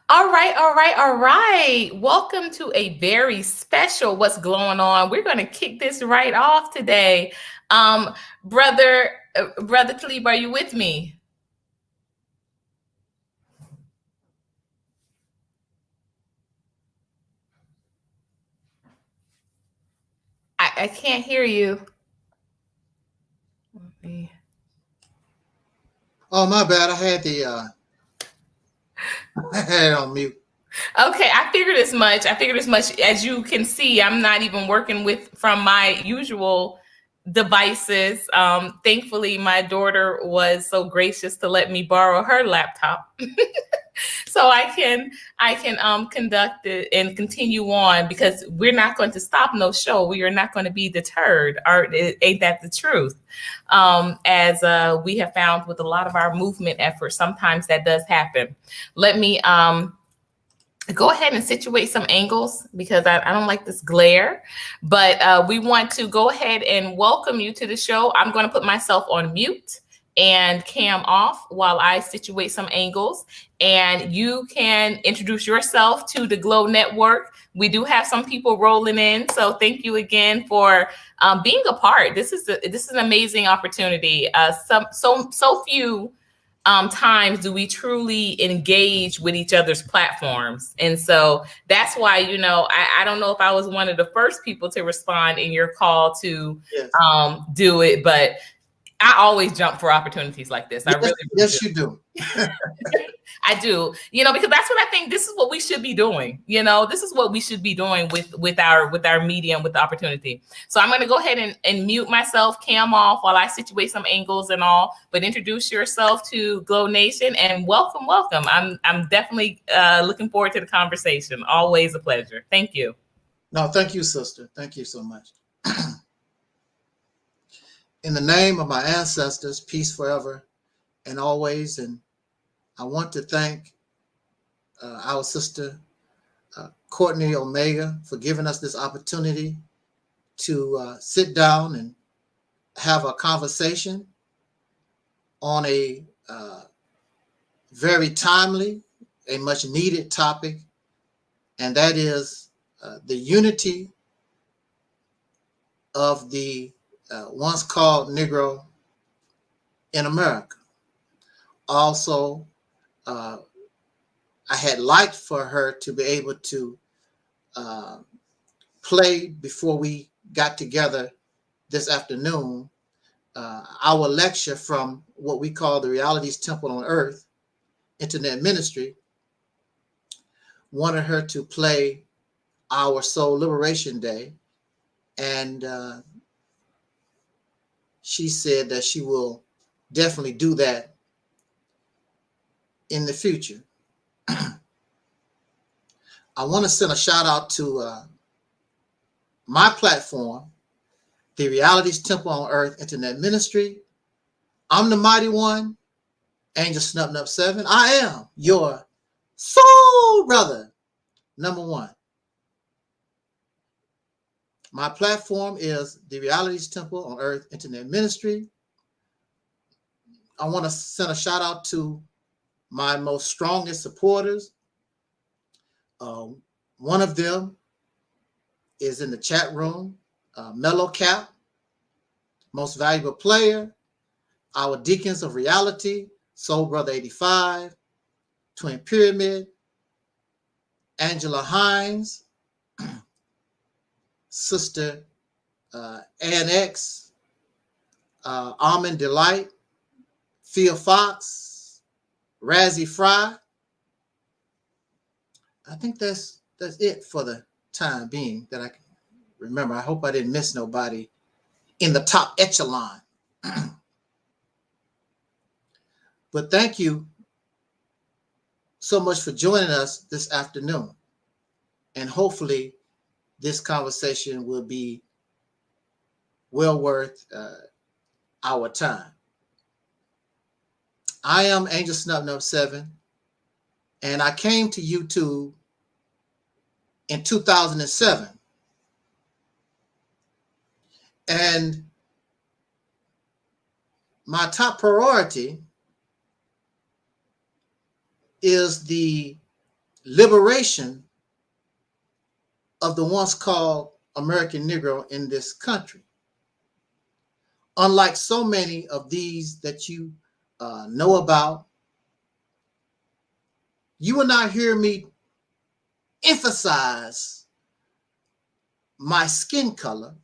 All right, all right, all right. Welcome to a very special What's Going On. We're going to kick this right off today. Brother Talib, are you with me? I can't hear you. Oh, my bad. I had it on mute. Okay, I figured as much. As you can see, I'm not even working from my usual devices. Thankfully, my daughter was so gracious to let me borrow her laptop. So I can conduct it and continue on, because we're not going to stop no show. We are not going to be deterred. Ain't that the truth? As we have found with a lot of our movement efforts, sometimes that does happen. Let me go ahead and situate some angles, because I don't like this glare, but we want to go ahead and welcome you to the show. I'm going to put myself on mute and cam off while I situate some angles, and you can introduce yourself to the Glow Network. We do have some people rolling in, so thank you again for being a part. This is an amazing opportunity. So few times do we truly engage with each other's platforms. And so that's why, I don't know if I was one of the first people to respond in your call to do it, but I always jump for opportunities like this. Yes, you do. I do, because that's what I think. This is what we should be doing. This is what we should be doing with our medium, with the opportunity. So I'm going to go ahead and mute myself, cam off, while I situate some angles and all. But introduce yourself to Glow Nation, and welcome. I'm definitely looking forward to the conversation. Always a pleasure. Thank you. No, thank you, sister. Thank you so much. In the name of my ancestors, peace forever and always. And I want to thank our sister, Courtney Omega, for giving us this opportunity to sit down and have a conversation on a very timely, a much needed topic, and that is the unity of the once called Negro in America. Also, I had liked for her to be able to play before we got together this afternoon our lecture from what we call the Realities Temple on Earth Internet Ministry. Wanted her to play our Soul Liberation Day, and she said that she will definitely do that in the future. I want to send a shout out to my platform, the Realities Temple on Earth Internet Ministry. I'm the mighty one, Angel Snub 7. I am your soul brother, number one. My platform is the Realities Temple on Earth Internet Ministry. I want to send a shout out to my most strongest supporters. One of them is in the chat room, Mellow Cap, most valuable player, our Deacons of Reality, Soul Brother 85, Twin Pyramid, Angela Hines, Sister Ann Almond Delight, Phil Fox, Razzie Fry. I think that's it for the time being that I can remember. I hope I didn't miss nobody in the top echelon. But thank you so much for joining us this afternoon. And hopefully this conversation will be well worth our time. I am Angel Snub 7, and I came to YouTube in 2007. And my top priority is the liberation of the once called American Negro in this country. Unlike so many of these that you know about, you will not hear me emphasize my skin color,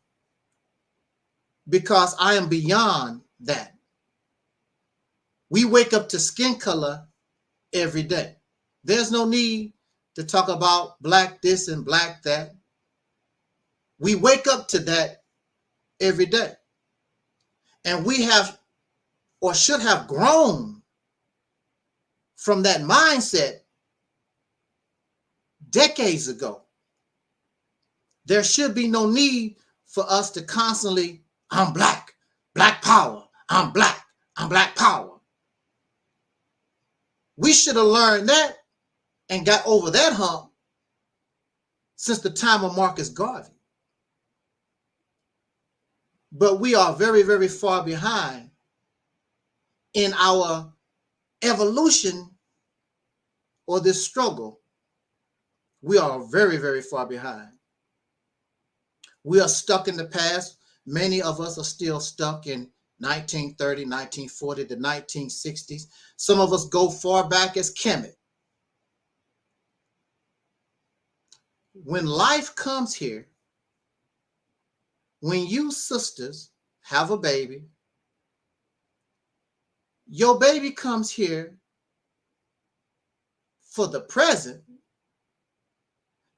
because I am beyond that. We wake up to skin color every day. There's no need to talk about black this and black that. We wake up to that every day. And we have, or should have, grown from that mindset decades ago. There should be no need for us to constantly, I'm black, black power, I'm black power. We should have learned that and got over that hump since the time of Marcus Garvey. But we are very, very far behind in our evolution or this struggle. We are very, very far behind. We are stuck in the past. Many of us are still stuck in 1930, 1940, the 1960s. Some of us go far back as Kemet. When life comes here, when you sisters have a baby, your baby comes here for the present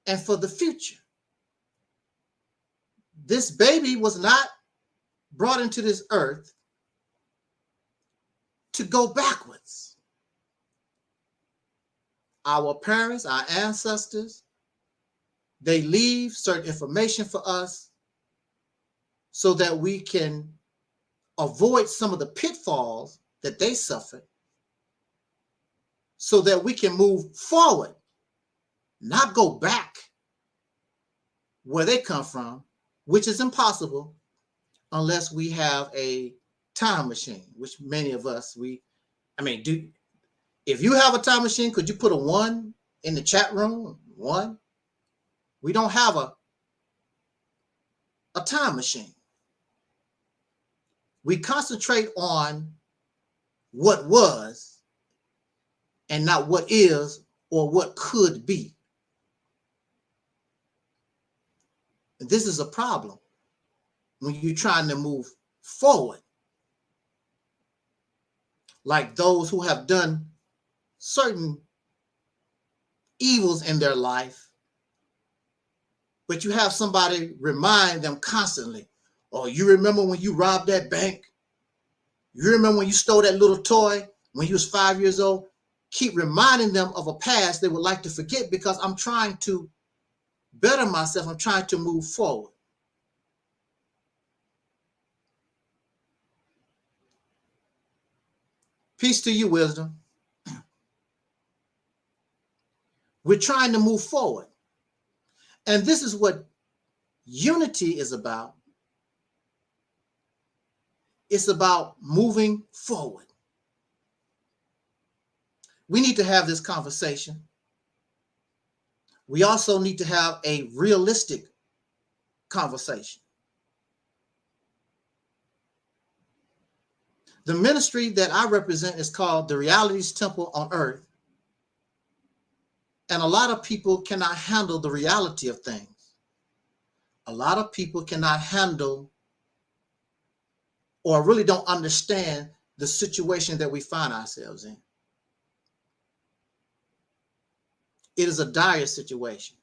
and for the future. This baby was not brought into this earth to go backwards. Our parents, our ancestors, they leave certain information for us so that we can avoid some of the pitfalls that they suffered, so that we can move forward, not go back where they come from, which is impossible unless we have a time machine, which many of us, if you have a time machine, could you put a 1 in the chat room? 1? We don't have a time machine. We concentrate on what was and not what is or what could be. And this is a problem when you're trying to move forward. Like those who have done certain evils in their life, but you have somebody remind them constantly, oh, you remember when you robbed that bank? You remember when you stole that little toy when you was 5 years old? Keep reminding them of a past they would like to forget, because I'm trying to better myself. I'm trying to move forward. Peace to you, wisdom. We're trying to move forward. And this is what unity is about. It's about moving forward. We need to have this conversation. We also need to have a realistic conversation. The ministry that I represent is called the Realities Temple on Earth. And a lot of people cannot handle the reality of things. A lot of people cannot handle or really don't understand the situation that we find ourselves in. It is a dire situation.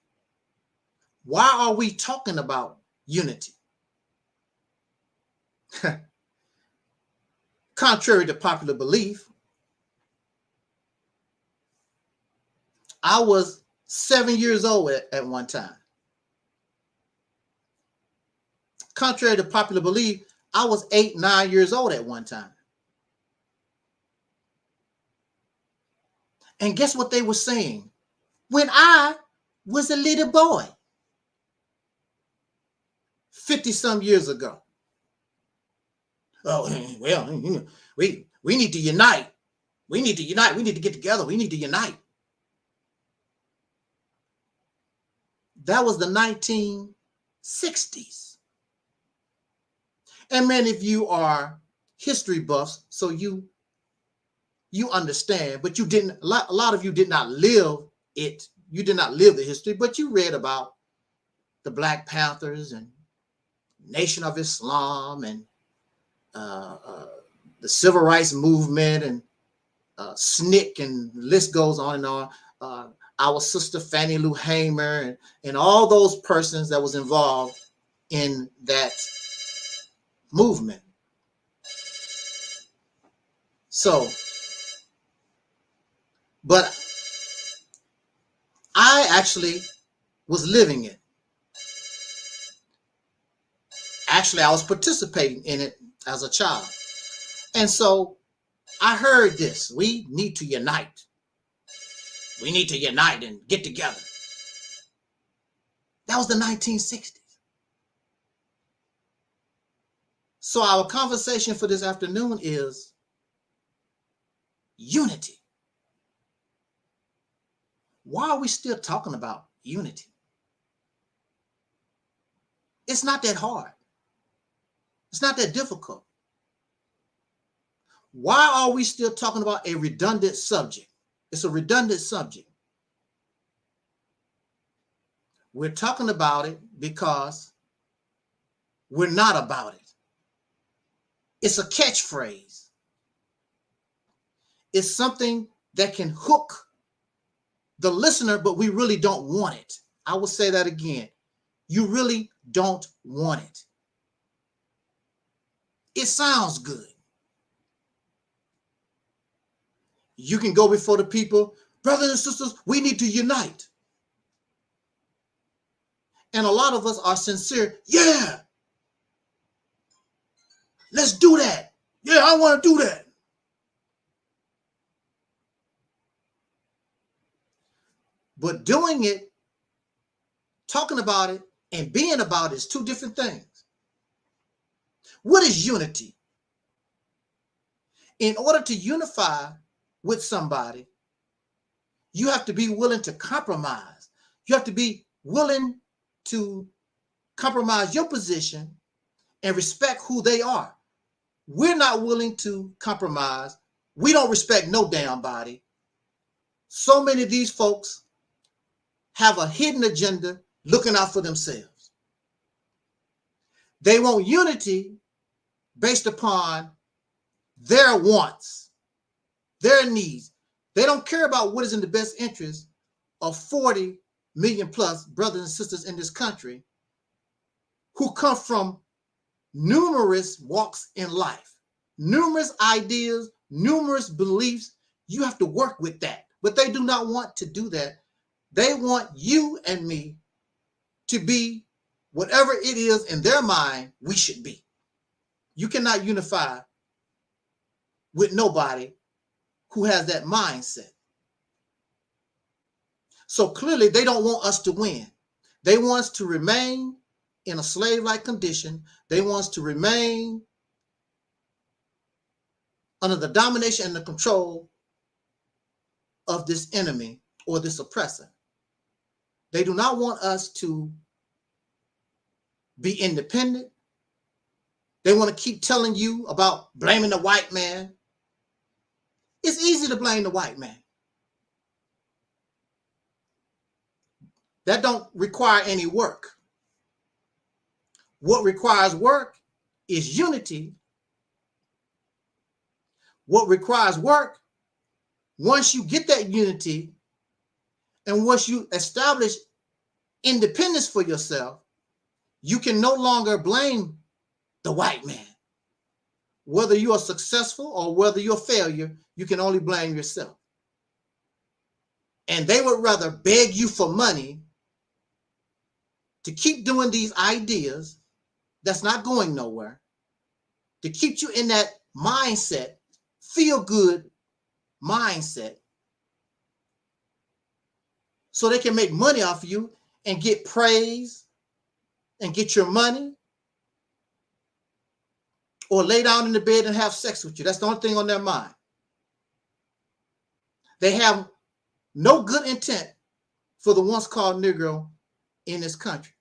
Why are we talking about unity? Contrary to popular belief, I was 7 years old at one time. Contrary to popular belief, I was 8, 9 years old at one time. And guess what they were saying? When I was a little boy, 50-some years ago. Oh, well, we need to unite. We need to unite. We need to get together. We need to unite. That was the 1960s. And many of you are history buffs, so you understand, but you didn't, a lot of you did not live it. You did not live the history, but you read about the Black Panthers and Nation of Islam and the Civil Rights Movement and SNCC, and the list goes on and on. Our sister Fannie Lou Hamer and all those persons that was involved in that movement. So, but I actually was living it. Actually, I was participating in it as a child. And so I heard this: we need to unite. We need to unite and get together. That was the 1960s. So our conversation for this afternoon is unity. Why are we still talking about unity? It's not that hard. It's not that difficult. Why are we still talking about a redundant subject? It's a redundant subject. We're talking about it because we're not about it. It's a catchphrase. It's something that can hook the listener, but we really don't want it. I will say that again. You really don't want it. It sounds good. You can go before the people, brothers and sisters, we need to unite. And a lot of us are sincere. Yeah, let's do that. Yeah, I want to do that. But doing it, talking about it, and being about it is two different things. What is unity? In order to unify with somebody, you have to be willing to compromise. You have to be willing to compromise your position and respect who they are. We're not willing to compromise. We don't respect no damn body. So many of these folks have a hidden agenda looking out for themselves. They want unity based upon their wants, their needs. They don't care about what is in the best interest of 40 million plus brothers and sisters in this country who come from numerous walks in life, numerous ideas, numerous beliefs. You have to work with that, but they do not want to do that. They want you and me to be whatever it is in their mind we should be. You cannot unify with nobody who has that mindset. So clearly they don't want us to win. They want us to remain in a slave-like condition. They want us to remain under the domination and the control of this enemy or this oppressor. They do not want us to be independent. They want to keep telling you about blaming the white man. It's easy to blame the white man. That don't require any work. What requires work is unity. What requires work, once you get that unity and once you establish independence for yourself, you can no longer blame the white man. Whether you are successful or whether you're a failure, you can only blame yourself. And they would rather beg you for money to keep doing these ideas that's not going nowhere, to keep you in that mindset, feel good mindset, so they can make money off of you and get praise and get your money, or lay down in the bed and have sex with you. That's the only thing on their mind. They have no good intent for the once called Negro in this country.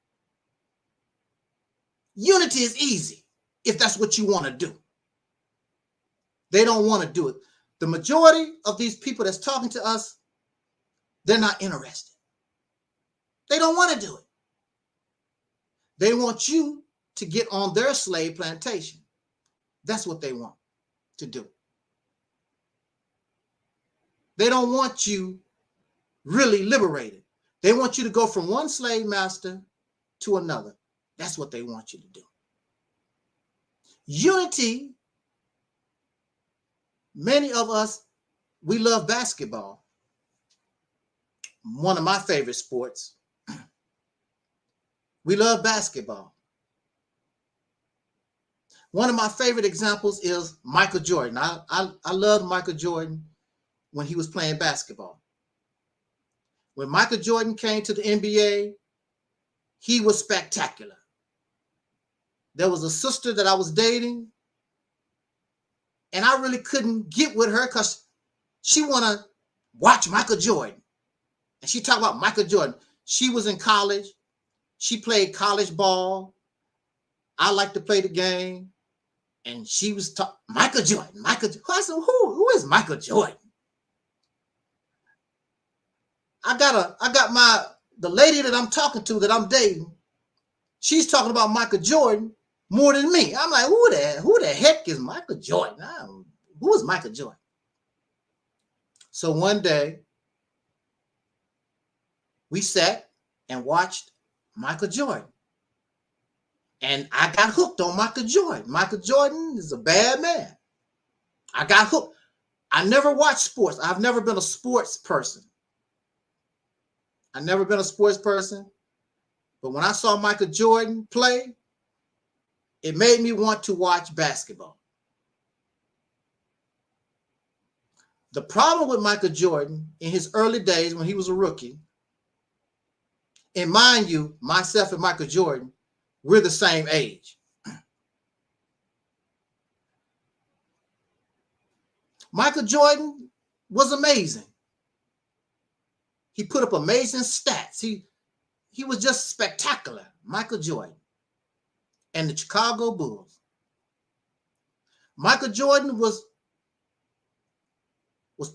Unity is easy if that's what you want to do. They don't want to do it. The majority of these people that's talking to us, they're not interested. They don't want to do it. They want you to get on their slave plantation. That's what they want to do. They don't want you really liberated. They want you to go from one slave master to another. That's what they want you to do. Unity, many of us, we love basketball. One of my favorite sports. We love basketball. One of my favorite examples is Michael Jordan. I loved Michael Jordan when he was playing basketball. When Michael Jordan came to the NBA, he was spectacular. There was a sister that I was dating, and I really couldn't get with her because she want to watch Michael Jordan. And she talked about Michael Jordan. She was in college. She played college ball. I like to play the game. And she was talking, Michael Jordan. I said, who is Michael Jordan? The lady that I'm talking to, that I'm dating, she's talking about Michael Jordan more than me. I'm like, who the heck is Michael Jordan? Who is Michael Jordan? So one day, we sat and watched Michael Jordan. And I got hooked on Michael Jordan. Michael Jordan is a bad man. I got hooked. I never watched sports. I've never been a sports person. I've never been a sports person. But when I saw Michael Jordan play, it made me want to watch basketball. The problem with Michael Jordan in his early days when he was a rookie, and mind you, myself and Michael Jordan, we're the same age. Michael Jordan was amazing. He put up amazing stats. He was just spectacular, Michael Jordan and the Chicago Bulls. Michael Jordan was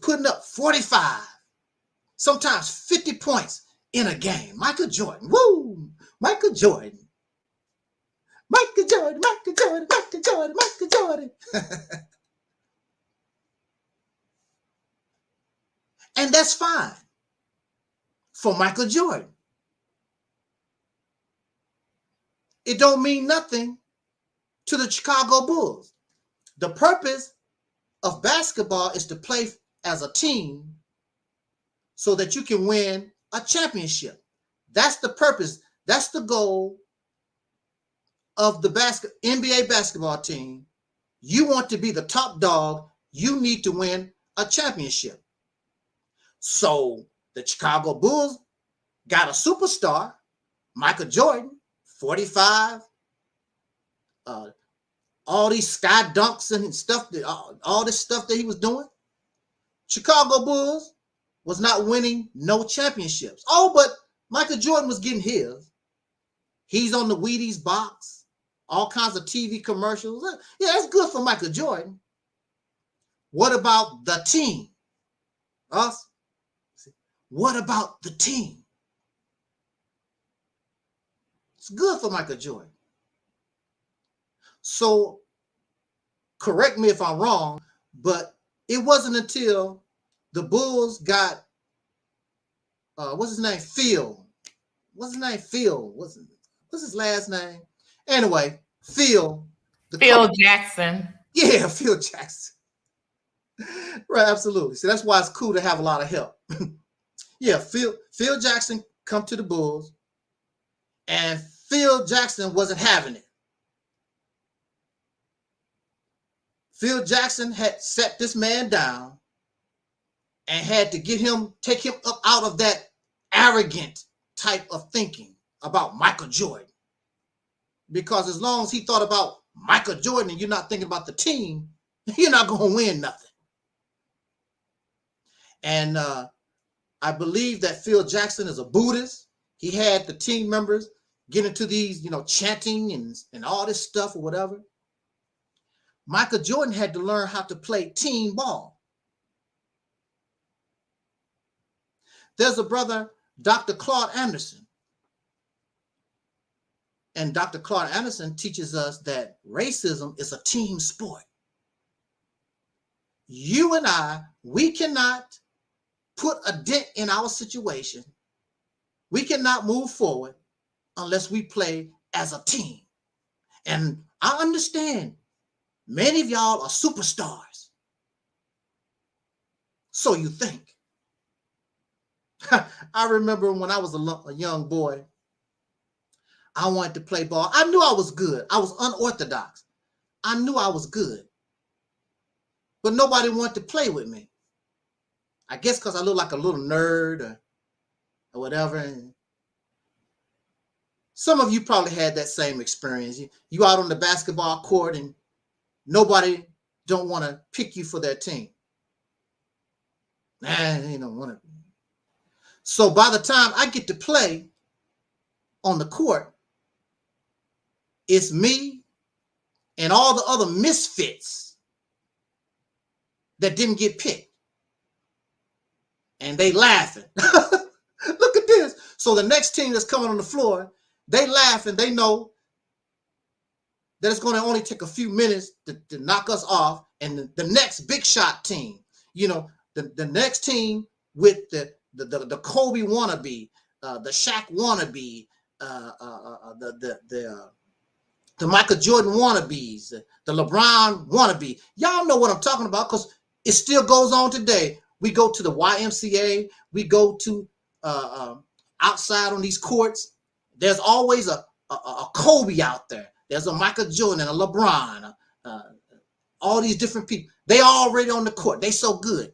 putting up 45, sometimes 50 points in a game. Michael Jordan, woo! Michael Jordan. Michael Jordan, Michael Jordan, Michael Jordan, Michael Jordan. And that's fine for Michael Jordan. It don't mean nothing to the Chicago Bulls. The purpose of basketball is to play as a team so that you can win a championship. That's the purpose. That's the goal of the NBA basketball team. You want to be the top dog. You need to win a championship. So the Chicago Bulls got a superstar, Michael Jordan, 45, all these sky dunks and stuff, all this stuff that he was doing. Chicago Bulls was not winning no championships. Oh, but Michael Jordan was getting his. He's on the Wheaties box, all kinds of TV commercials. Yeah, that's good for Michael Jordan. What about the team? Us? What about the team? It's good for Michael Jordan. So, correct me if I'm wrong, but it wasn't until the Bulls got, what's his name? Phil. What's his name? Phil. What's his last name? Anyway, Phil. Phil Jackson. Yeah, Phil Jackson. Right, absolutely. So that's why it's cool to have a lot of help. Yeah, Phil Jackson come to the Bulls, and Phil Jackson wasn't having it. Phil Jackson had set this man down and had to take him up out of that arrogant type of thinking about Michael Jordan. Because as long as he thought about Michael Jordan and you're not thinking about the team, you're not going to win nothing. And I believe that Phil Jackson is a Buddhist. he had the team members get into these, chanting and all this stuff or whatever. Michael Jordan had to learn how to play team ball. There's a brother, Dr. Claude Anderson. And Dr. Claude Anderson teaches us that racism is a team sport. You and I, we cannot put a dent in our situation. We cannot move forward unless we play as a team. And I understand many of y'all are superstars. So you think. I remember when I was a young boy, I wanted to play ball. I knew I was good. I was unorthodox. I knew I was good. But nobody wanted to play with me. I guess because I look like a little nerd or whatever. And some of you probably had that same experience. You out on the basketball court and nobody don't want to pick you for their team. They don't want to. So by the time I get to play on the court, it's me and all the other misfits that didn't get picked. And they laughing. Look at this. So the next team that's coming on the floor, they laugh and they know that it's going to only take a few minutes to knock us off. And the next big shot team, the next team with the Kobe wannabe, the Shaq wannabe, the Michael Jordan wannabes, the LeBron wannabe. Y'all know what I'm talking about because it still goes on today. We go to the YMCA. We go to outside on these courts. There's always a Kobe out there. There's a Michael Jordan and a LeBron. All these different people. They already on the court. They so good.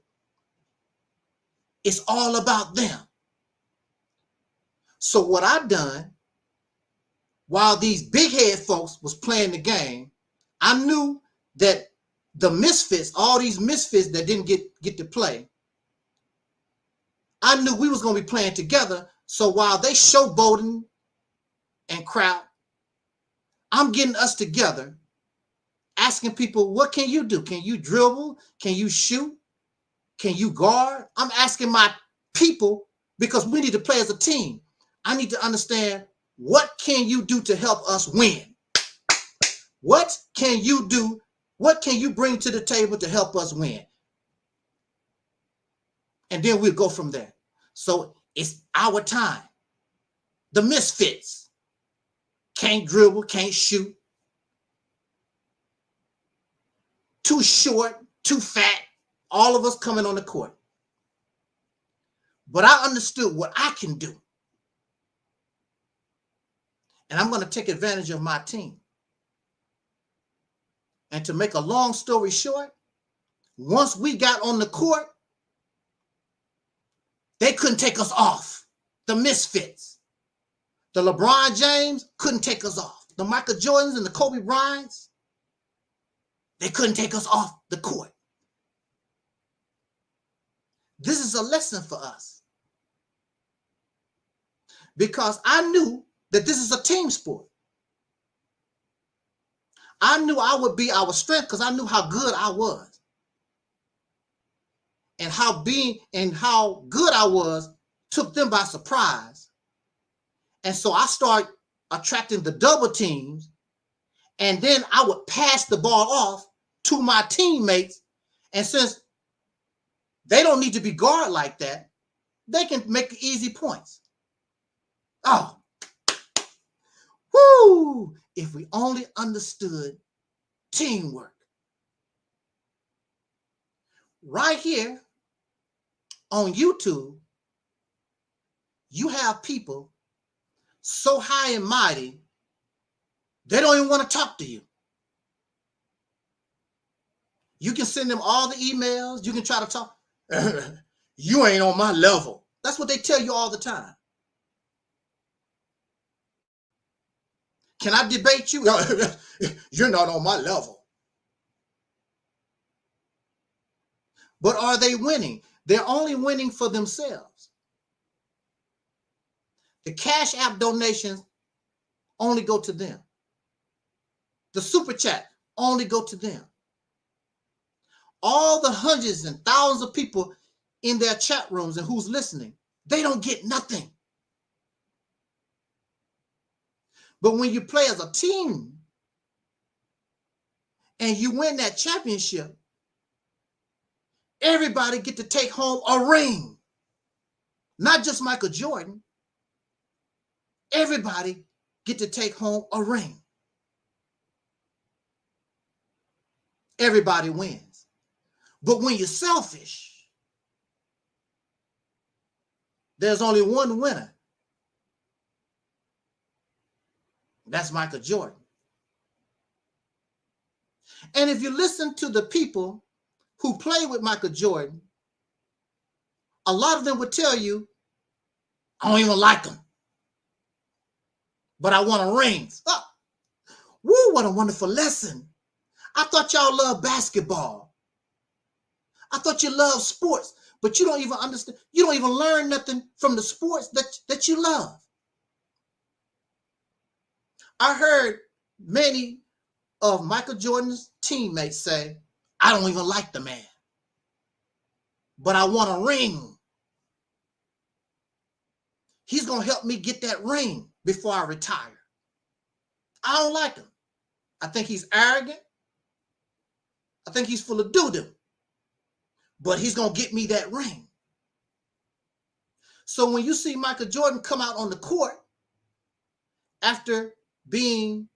It's all about them. So what I done, while these big head folks was playing the game, I knew that the misfits, all these misfits that didn't get to play, I knew we was going to be playing together. So while they showboating and crap, I'm getting us together, asking people, what can you do? Can you dribble? Can you shoot? Can you guard? I'm asking my people because we need to play as a team. I need to understand, what can you do to help us win? What can you do? What can you bring to the table to help us win? And then we'll go from there. So it's our time. The misfits can't dribble, can't shoot, too short, too fat, all of us coming on the court. But I understood what I can do. And I'm going to take advantage of my team. And to make a long story short, once we got on the court, they couldn't take us off. The misfits. The LeBron James couldn't take us off. The Michael Jordans and the Kobe Bryants, they couldn't take us off the court. This is a lesson for us. Because I knew that this is a team sport. I knew I would be our strength because I knew how good I was. And how good I was took them by surprise. And so I started attracting the double teams. And then I would pass the ball off to my teammates. And since they don't need to be guarded like that, they can make easy points. Oh, whoo! If we only understood teamwork. Right here on YouTube, you have people so high and mighty, they don't even want to talk to you. You can send them all the emails. You can try to talk. You ain't on my level. That's what they tell you all the time. Can I debate you? You're not on my level. But are they winning? They're only winning for themselves. The Cash App donations only go to them. The Super Chat only go to them. All the hundreds and thousands of people in their chat rooms and who's listening, they don't get nothing. But when you play as a team and you win that championship, everybody get to take home a ring. Not just Michael Jordan. Everybody get to take home a ring. Everybody wins. But when you're selfish, there's only one winner. That's Michael Jordan. And if you listen to the people who play with Michael Jordan, a lot of them would tell you, I don't even like him, but I want a ring. Oh, woo, what a wonderful lesson. I thought y'all loved basketball. I thought you loved sports, but you don't even understand. You don't even learn nothing from the sports that you love. I heard many of Michael Jordan's teammates say, I don't even like the man, but I want a ring. He's going to help me get that ring before I retire. I don't like him. I think he's arrogant. I think he's full of doo-doo. But he's going to get me that ring. So when you see Michael Jordan come out on the court after being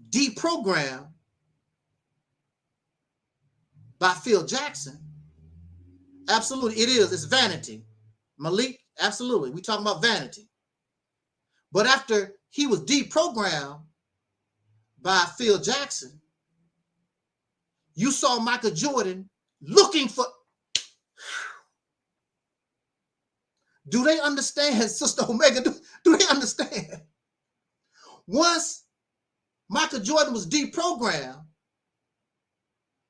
deprogrammed by Phil Jackson, absolutely, it is. It's vanity. Malik, absolutely. We're talking about vanity. But after he was deprogrammed by Phil Jackson, you saw Michael Jordan looking for. Do they understand, Sister Omega? Do they understand? Once Michael Jordan was deprogrammed,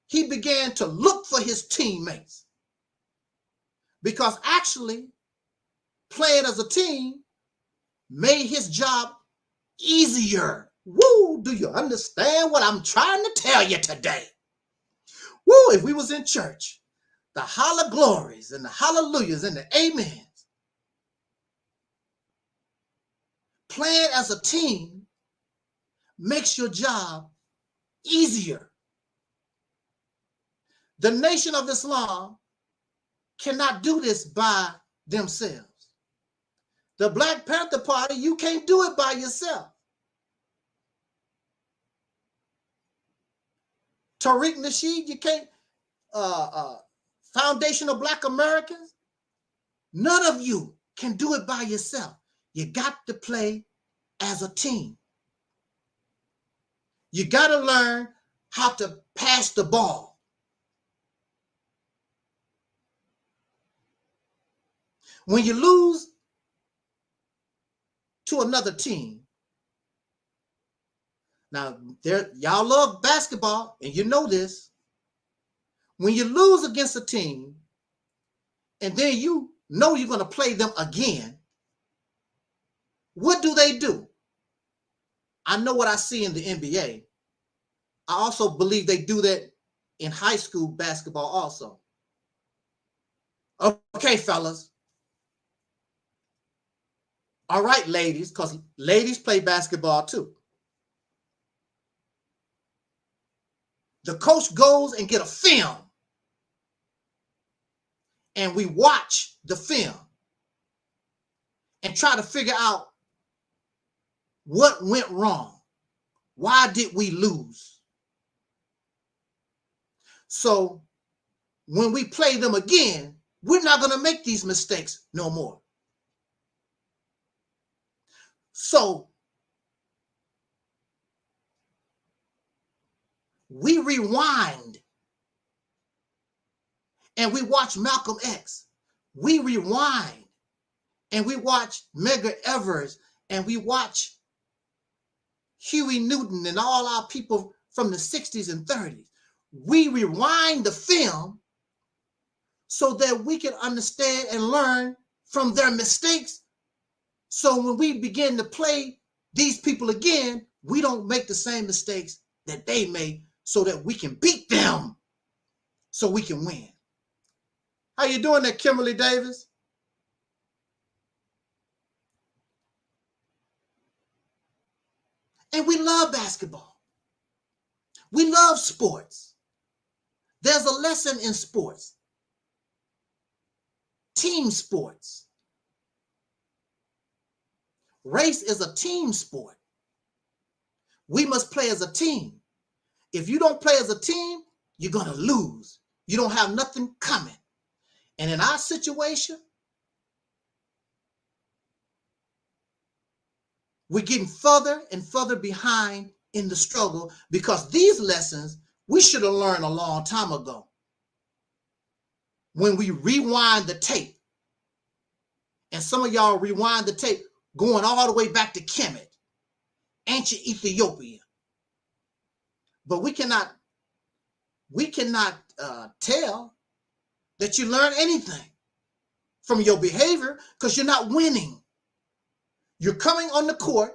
he began to look for his teammates. Because actually, playing as a team made his job easier. Woo, do you understand what I'm trying to tell you today? Woo, if we was in church, the holla glories and the hallelujahs and the amens. Playing as a team makes your job easier. The Nation of Islam cannot do this by themselves. The Black Panther Party, you can't do it by yourself. Tariq Nasheed, you can't. Foundation of Black Americans, none of you can do it by yourself. You got to play as a team. You got to learn how to pass the ball. When you lose to another team, now y'all love basketball and you know this. When you lose against a team and then you know you're going to play them again, what do? I know what I see in the NBA. I also believe they do that in high school basketball also. Okay, fellas. All right, ladies, because ladies play basketball too. The coach goes and get a film. And we watch the film and try to figure out what went wrong. Why did we lose? So when we play them again, we're not going to make these mistakes no more. So we rewind and we watch Malcolm X. We rewind and we watch Medgar Evers and we watch Huey Newton and all our people from the 60s and 30s. We rewind the film so that we can understand and learn from their mistakes So when we begin to play these people again, we don't make the same mistakes that they made so that we can beat them, so we can win. How you doing there, Kimberly Davis? And we love basketball. We love sports. There's a lesson in sports. Team sports. Race is a team sport. We must play as a team. If you don't play as a team, you're going to lose. You don't have nothing coming. And in our situation, we're getting further and further behind in the struggle because these lessons we should have learned a long time ago. When we rewind the tape, and some of y'all rewind the tape going all the way back to Kemet, ancient Ethiopia. But we cannot tell that you learn anything from your behavior because you're not winning. You're coming on the court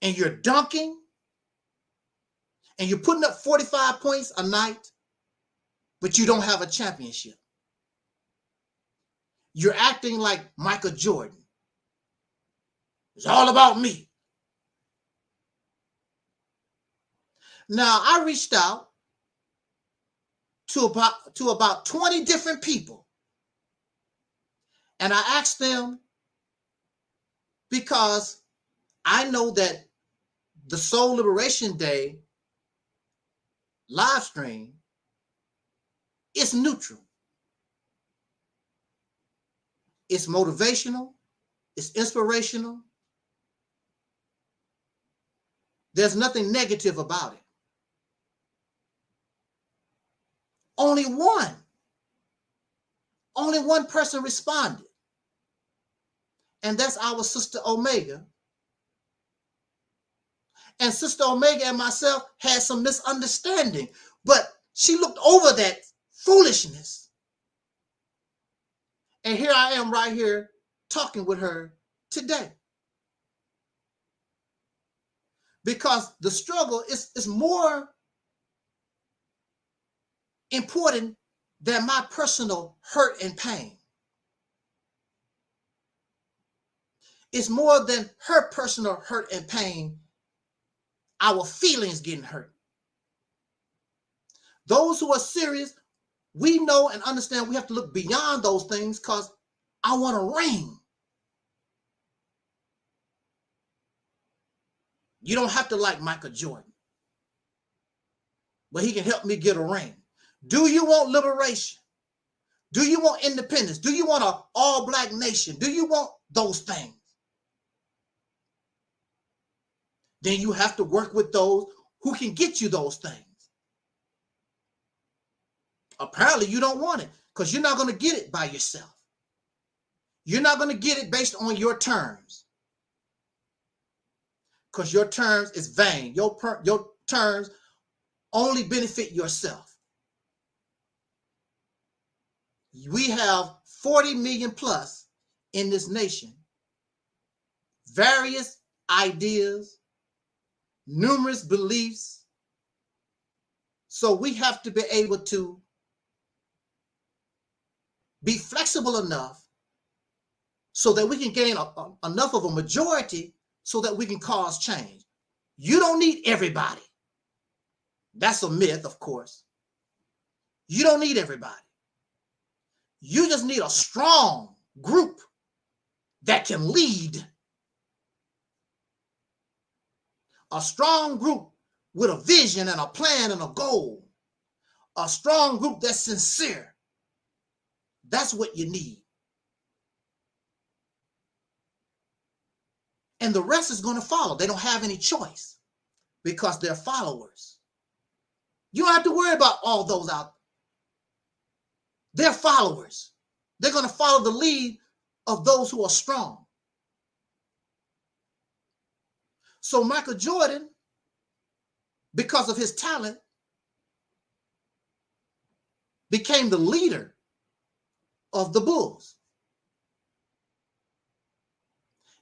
and you're dunking and you're putting up 45 points a night, but you don't have a championship. You're acting like Michael Jordan. It's all about me. Now, I reached out to about 20 different people, and I asked them, because I know that the Soul Liberation Day live stream is neutral. It's motivational. It's inspirational. There's nothing negative about it. Only one person responded. And that's our Sister Omega. And Sister Omega and myself had some misunderstanding, but she looked over that foolishness. And here I am right here talking with her today. Because the struggle is more important than my personal hurt and pain. It's more than her personal hurt and pain, our feelings getting hurt. Those who are serious, we know and understand we have to look beyond those things because I want a ring. You don't have to like Michael Jordan, but he can help me get a ring. Do you want liberation? Do you want independence? Do you want an all-black nation? Do you want those things? Then you have to work with those who can get you those things. Apparently you don't want it because you're not going to get it by yourself. You're not going to get it based on your terms because your terms is vain. Your terms only benefit yourself. We have 40 million plus in this nation, various ideas, numerous beliefs. So we have to be able to be flexible enough so that we can gain enough of a majority so that we can cause change. You don't need everybody. That's a myth, of course. You don't need everybody. You just need a strong group that can lead. A strong group with a vision and a plan and a goal. A strong group that's sincere. That's what you need. And the rest is going to follow. They don't have any choice because they're followers. You don't have to worry about all those out there. They're followers. They're going to follow the lead of those who are strong. So Michael Jordan, because of his talent, became the leader of the Bulls.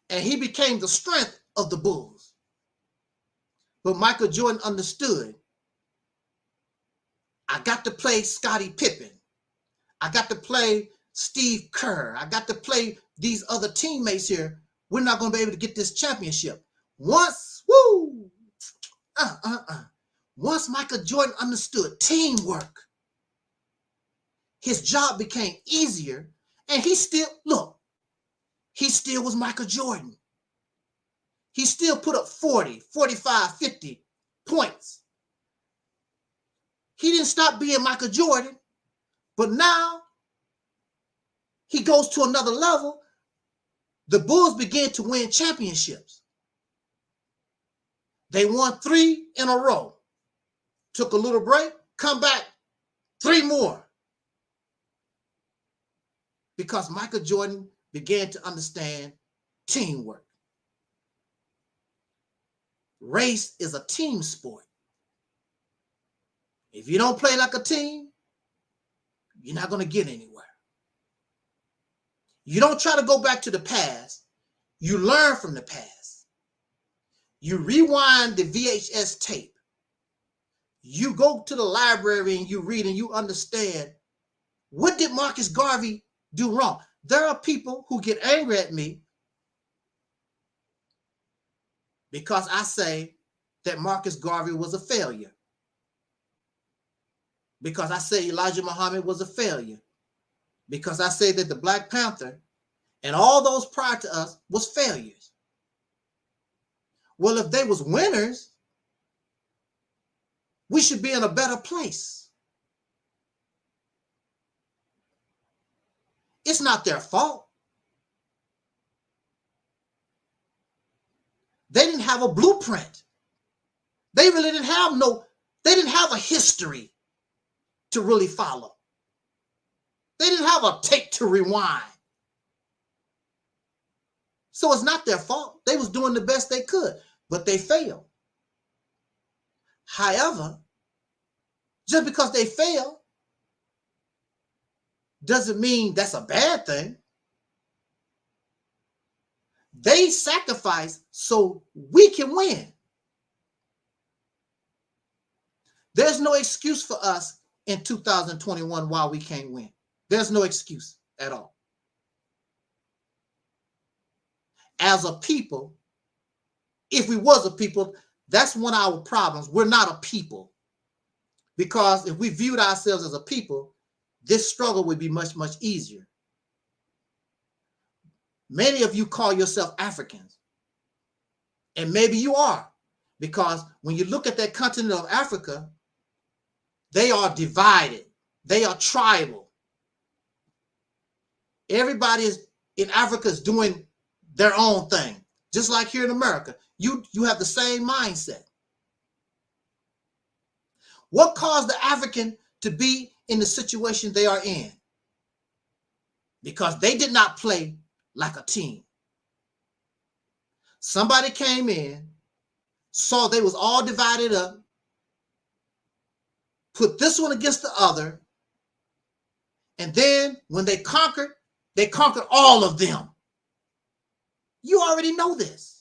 and he became the strength of the Bulls. But Michael Jordan understood, I got to play Scottie Pippen. I got to play Steve Kerr. I got to play these other teammates here. We're not going to be able to get this championship. Once Michael Jordan understood teamwork, his job became easier, and he still was Michael Jordan. He still put up 40, 45, 50 points. He didn't stop being Michael Jordan, but now he goes to another level. The Bulls began to win championships. They won 3 in a row. Took a little break, come back, 3 more. Because Michael Jordan began to understand teamwork. Race is a team sport. If you don't play like a team, you're not going to get anywhere. You don't try to go back to the past. You learn from the past. You rewind the VHS tape. You go to the library and you read and you understand, what did Marcus Garvey do wrong? There are people who get angry at me because I say that Marcus Garvey was a failure. Because I say Elijah Muhammad was a failure. Because I say that the Black Panther and all those prior to us was failures. Well, if they was winners, we should be in a better place. It's not their fault. They didn't have a blueprint. They really didn't have a history to really follow. They didn't have a tape to rewind. So it's not their fault. They was doing the best they could, but they failed. However, just because they failed doesn't mean that's a bad thing. They sacrificed so we can win. There's no excuse for us in 2021 why we can't win. There's no excuse at all. As a people, if we was a people, that's one of our problems. We're not a people. Because if we viewed ourselves as a people, this struggle would be much, much easier. Many of you call yourself Africans. And maybe you are. Because when you look at that continent of Africa, they are divided. They are tribal. Everybody in Africa is doing their own thing. Just like here in America. You have the same mindset. What caused the African to be in the situation they are in? Because they did not play like a team. Somebody came in, saw they was all divided up, put this one against the other, and then when they conquered all of them. You already know this.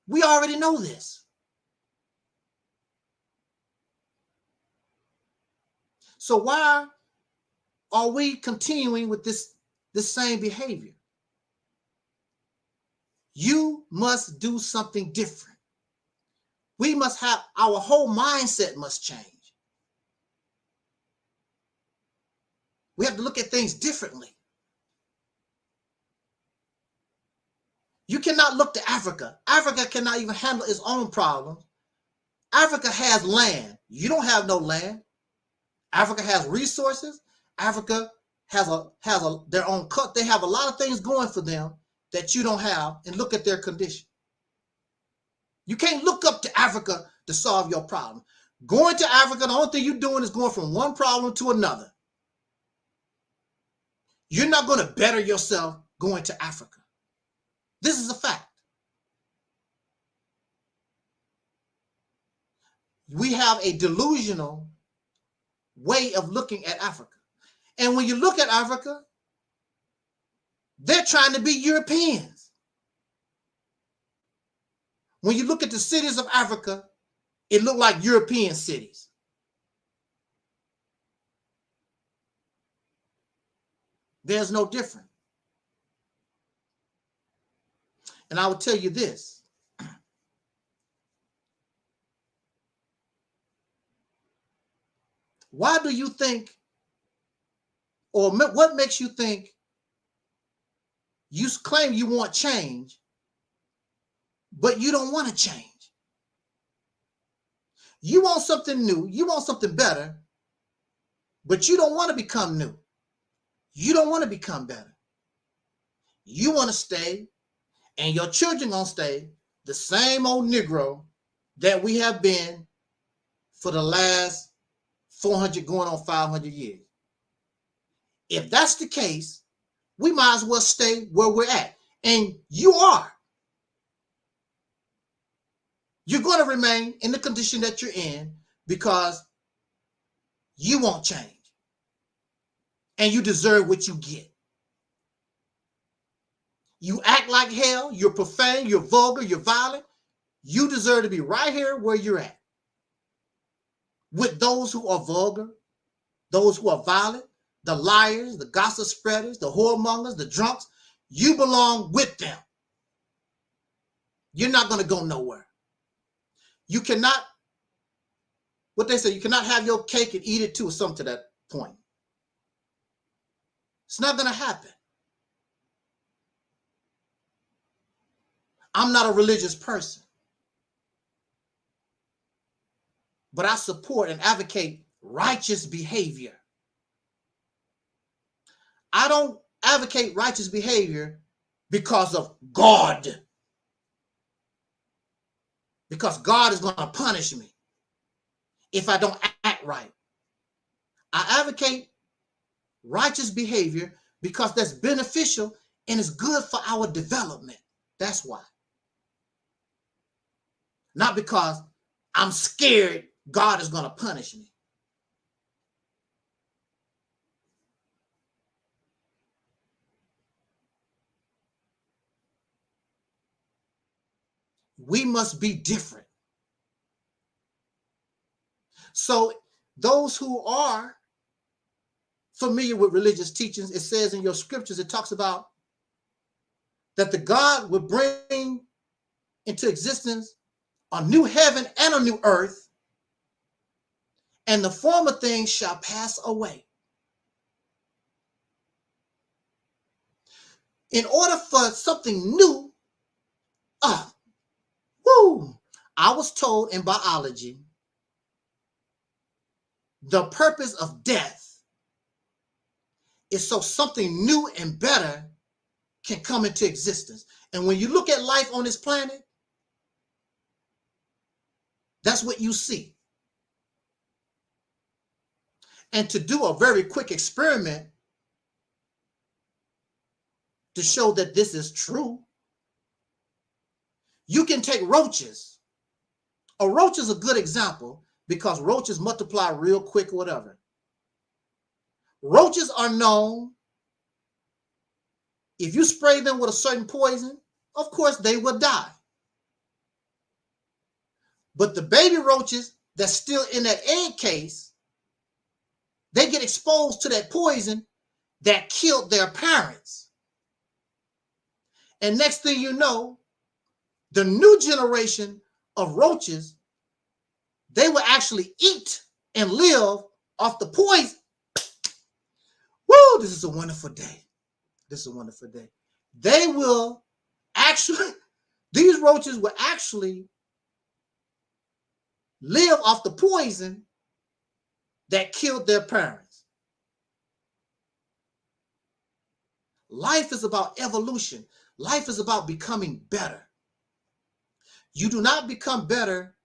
We already know this. So why are we continuing with this same behavior? You must do something different. We must have, our whole mindset must change. We have to look at things differently. You cannot look to Africa. Africa cannot even handle its own problems. Africa has land. You don't have no land. Africa has resources. Africa has their own cut. They have a lot of things going for them that you don't have, and look at their condition. You can't look up to Africa to solve your problem. Going to Africa, the only thing you're doing is going from one problem to another. You're not going to better yourself going to Africa. This is a fact. We have a delusional way of looking at Africa. And when you look at Africa, they're trying to be Europeans. When you look at the cities of Africa, it looked like European cities. There's no difference. And I will tell you this. Why do you think, or what makes you think you claim you want change, but you don't want to change? You want something new, you want something better, but you don't want to become new. You don't want to become better. You want to stay, and your children gonna stay the same old Negro that we have been for the last 400 going on 500 years. If that's the case, we might as well stay where we're at. And you are. You're going to remain in the condition that you're in because you won't change. And you deserve what you get. You act like hell, you're profane, you're vulgar, you're violent. You deserve to be right here where you're at. With those who are vulgar, those who are violent, the liars, the gossip spreaders, the whoremongers, the drunks, you belong with them. You're not going to go nowhere. You cannot, what they say, you cannot have your cake and eat it too, or something to that point. It's not going to happen. I'm not a religious person, but I support and advocate righteous behavior. I don't advocate righteous behavior because of God. Because God is going to punish me if I don't act right. I advocate righteous behavior because that's beneficial and it's good for our development. That's why. Not because I'm scared God is going to punish me. We must be different. So those who are familiar with religious teachings, it says in your scriptures, it talks about that the God would bring into existence a new heaven and a new earth, and the former things shall pass away. In order for something new, I was told in biology, the purpose of death is so something new and better can come into existence. And when you look at life on this planet, that's what you see. And to do a very quick experiment to show that this is true, you can take roaches. A roach is a good example because roaches multiply real quick or whatever. Roaches are known, if you spray them with a certain poison, of course they will die. But the baby roaches that's still in that egg case, they get exposed to that poison that killed their parents. And next thing you know, the new generation of roaches, they will actually eat and live off the poison. Woo, this is a wonderful day. This is a wonderful day. They will actually, these roaches will actually live off the poison that killed their parents. Life is about evolution. Life is about becoming better. You do not become better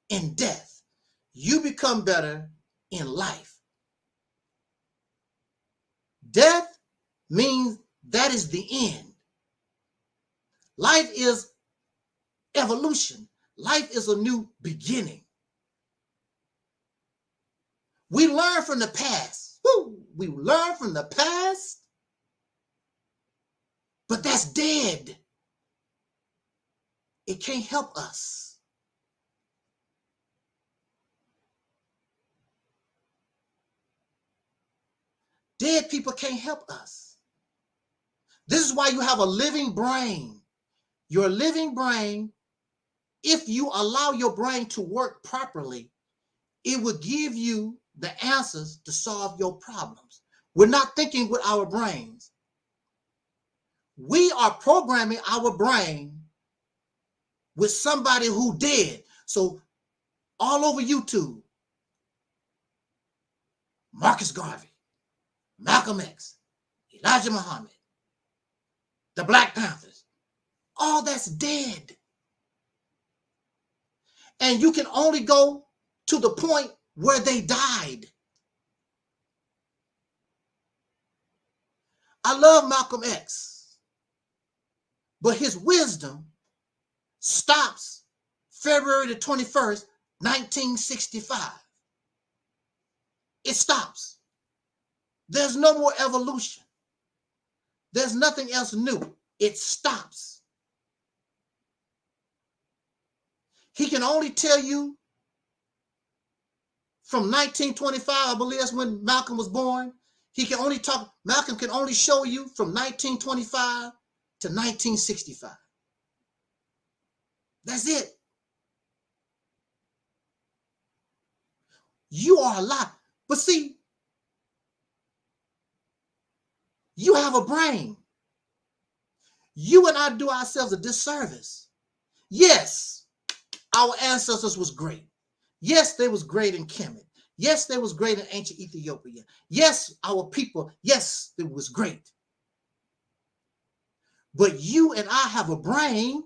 in death. You become better in life. Death means that is the end. Life is evolution. Life is a new beginning. We learn from the past. Woo! We learn from the past, but that's dead. It can't help us. Dead people can't help us. This is why you have a living brain. Your living brain, if you allow your brain to work properly, it will give you the answers to solve your problems. We're not thinking with our brains. We are programming our brain with somebody who dead. So all over YouTube, Marcus Garvey, Malcolm X, Elijah Muhammad, the Black Panthers, all that's dead. And you can only go to the point where they died. I love Malcolm X, but his wisdom stops February the 21st, 1965. It stops. There's no more evolution. There's nothing else new. It stops. He can only tell you from 1925, I believe that's when Malcolm was born. Malcolm can only show you from 1925 to 1965. That's it. You are alive. But see, you have a brain. You and I do ourselves a disservice. Yes, our ancestors was great. Yes, they was great in Kemet. Yes, they was great in ancient Ethiopia. Yes, our people, yes, it was great. But you and I have a brain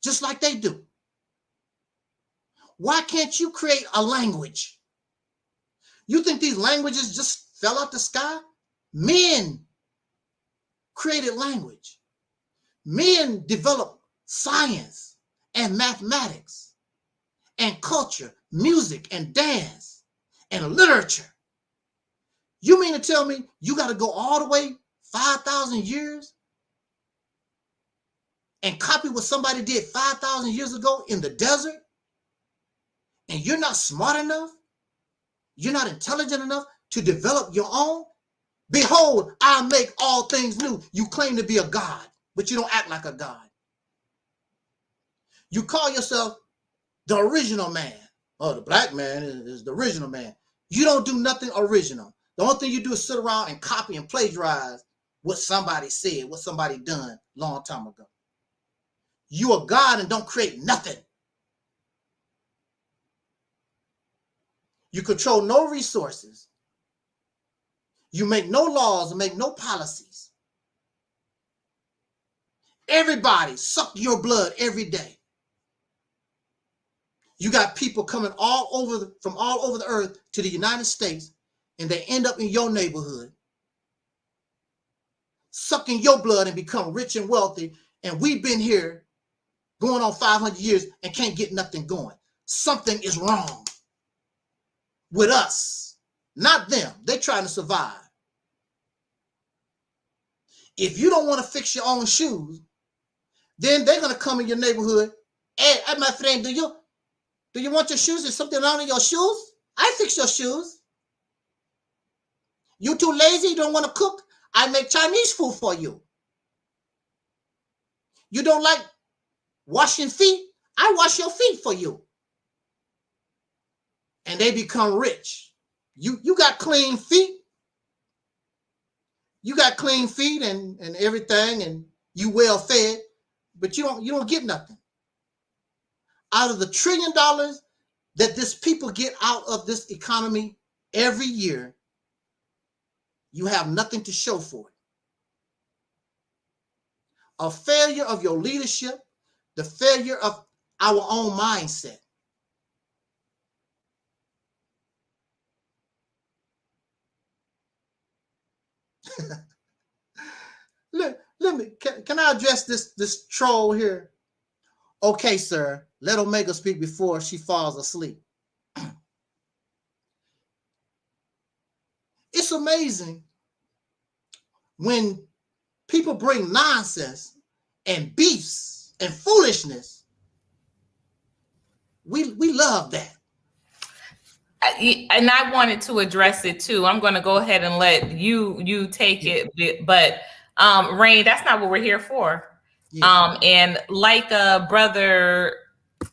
just like they do. Why can't you create a language? You think these languages just fell out the sky? Men created language. Men developed science and mathematics and culture, music and dance and literature. You mean to tell me you got to go all the way 5,000 years and copy what somebody did 5,000 years ago in the desert? And you're not smart enough? You're not intelligent enough to develop your own? Behold, I make all things new. You claim to be a God, but you don't act like a God. You call yourself the original man. Oh, the black man is the original man. You don't do nothing original. The only thing you do is sit around and copy and plagiarize what somebody said, what somebody done long time ago. You are God and don't create nothing. You control no resources. You make no laws and make no policies. Everybody suck your blood every day. You got people coming from all over the earth to the United States, and they end up in your neighborhood, sucking your blood and become rich and wealthy. And we've been here going on 500 years and can't get nothing going. Something is wrong with us, not them. They're trying to survive. If you don't want to fix your own shoes, then they're going to come in your neighborhood. Hey, my friend, do you want your shoes? Is something wrong with your shoes? I fix your shoes. You too lazy? You don't want to cook? I make Chinese food for you. You don't like washing feet? I wash your feet for you. And they become rich. You got clean feet. You got clean feet and everything, and you well fed, but you don't get nothing. Out of the $1 trillion that this people get out of this economy every year, you have nothing to show for it. A failure of your leadership, the failure of our own mindset. Let me, can I address this troll here? Okay, sir, let Omega speak before she falls asleep. it's amazing when people bring nonsense and beefs and foolishness. We love that. And I wanted to address it too. I'm going to go ahead and let you take it, but Rain, that's not what we're here for. Yeah. And like brother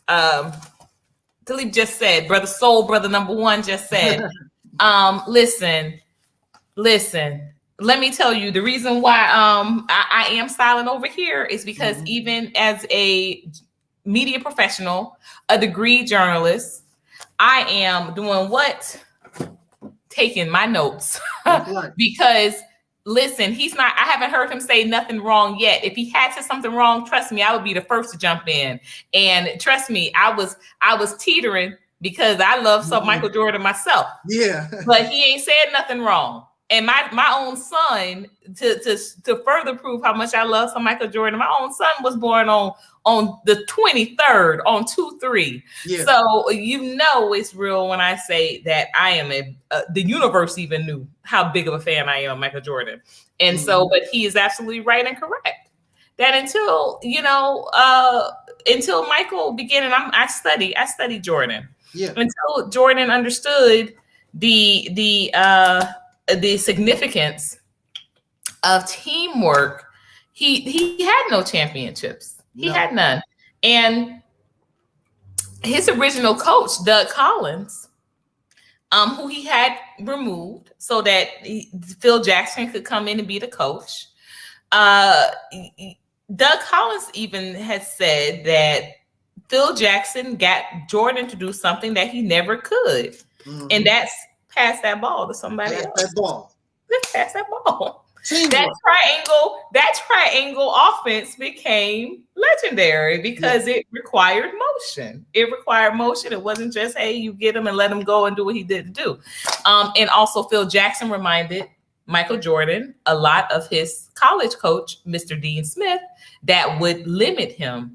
Taalik just said, brother Soul, brother number one just said, listen. Let me tell you, the reason why I am silent over here is because even as a media professional, a degree journalist, I am doing what? Taking my notes. Because listen, I haven't heard him say nothing wrong yet. If he had said something wrong, trust me, I would be the first to jump in. And trust me, I was teetering because I love Michael Jordan myself. Yeah. But he ain't said nothing wrong. And my own son, to further prove how much I love Michael Jordan, my own son was born on the 23rd, on 2/3. Yeah. So you know it's real when I say that I am the universe even knew how big of a fan I am of Michael Jordan. And so, but he is absolutely right and correct. That until Michael began, and I studied Jordan. Yeah. Until Jordan understood the significance of teamwork, he had no championships. He had none. And his original coach, Doug Collins, who he had removed so that Phil Jackson could come in and be the coach. Doug Collins even has said that Phil Jackson got Jordan to do something that he never could. And that's pass that ball to somebody else. Pass that ball. That triangle offense became legendary because it required motion. It wasn't just, hey, you get him and let him go and do what he did to do. And also Phil Jackson reminded Michael Jordan a lot of his college coach, Mr. Dean Smith, that would limit him.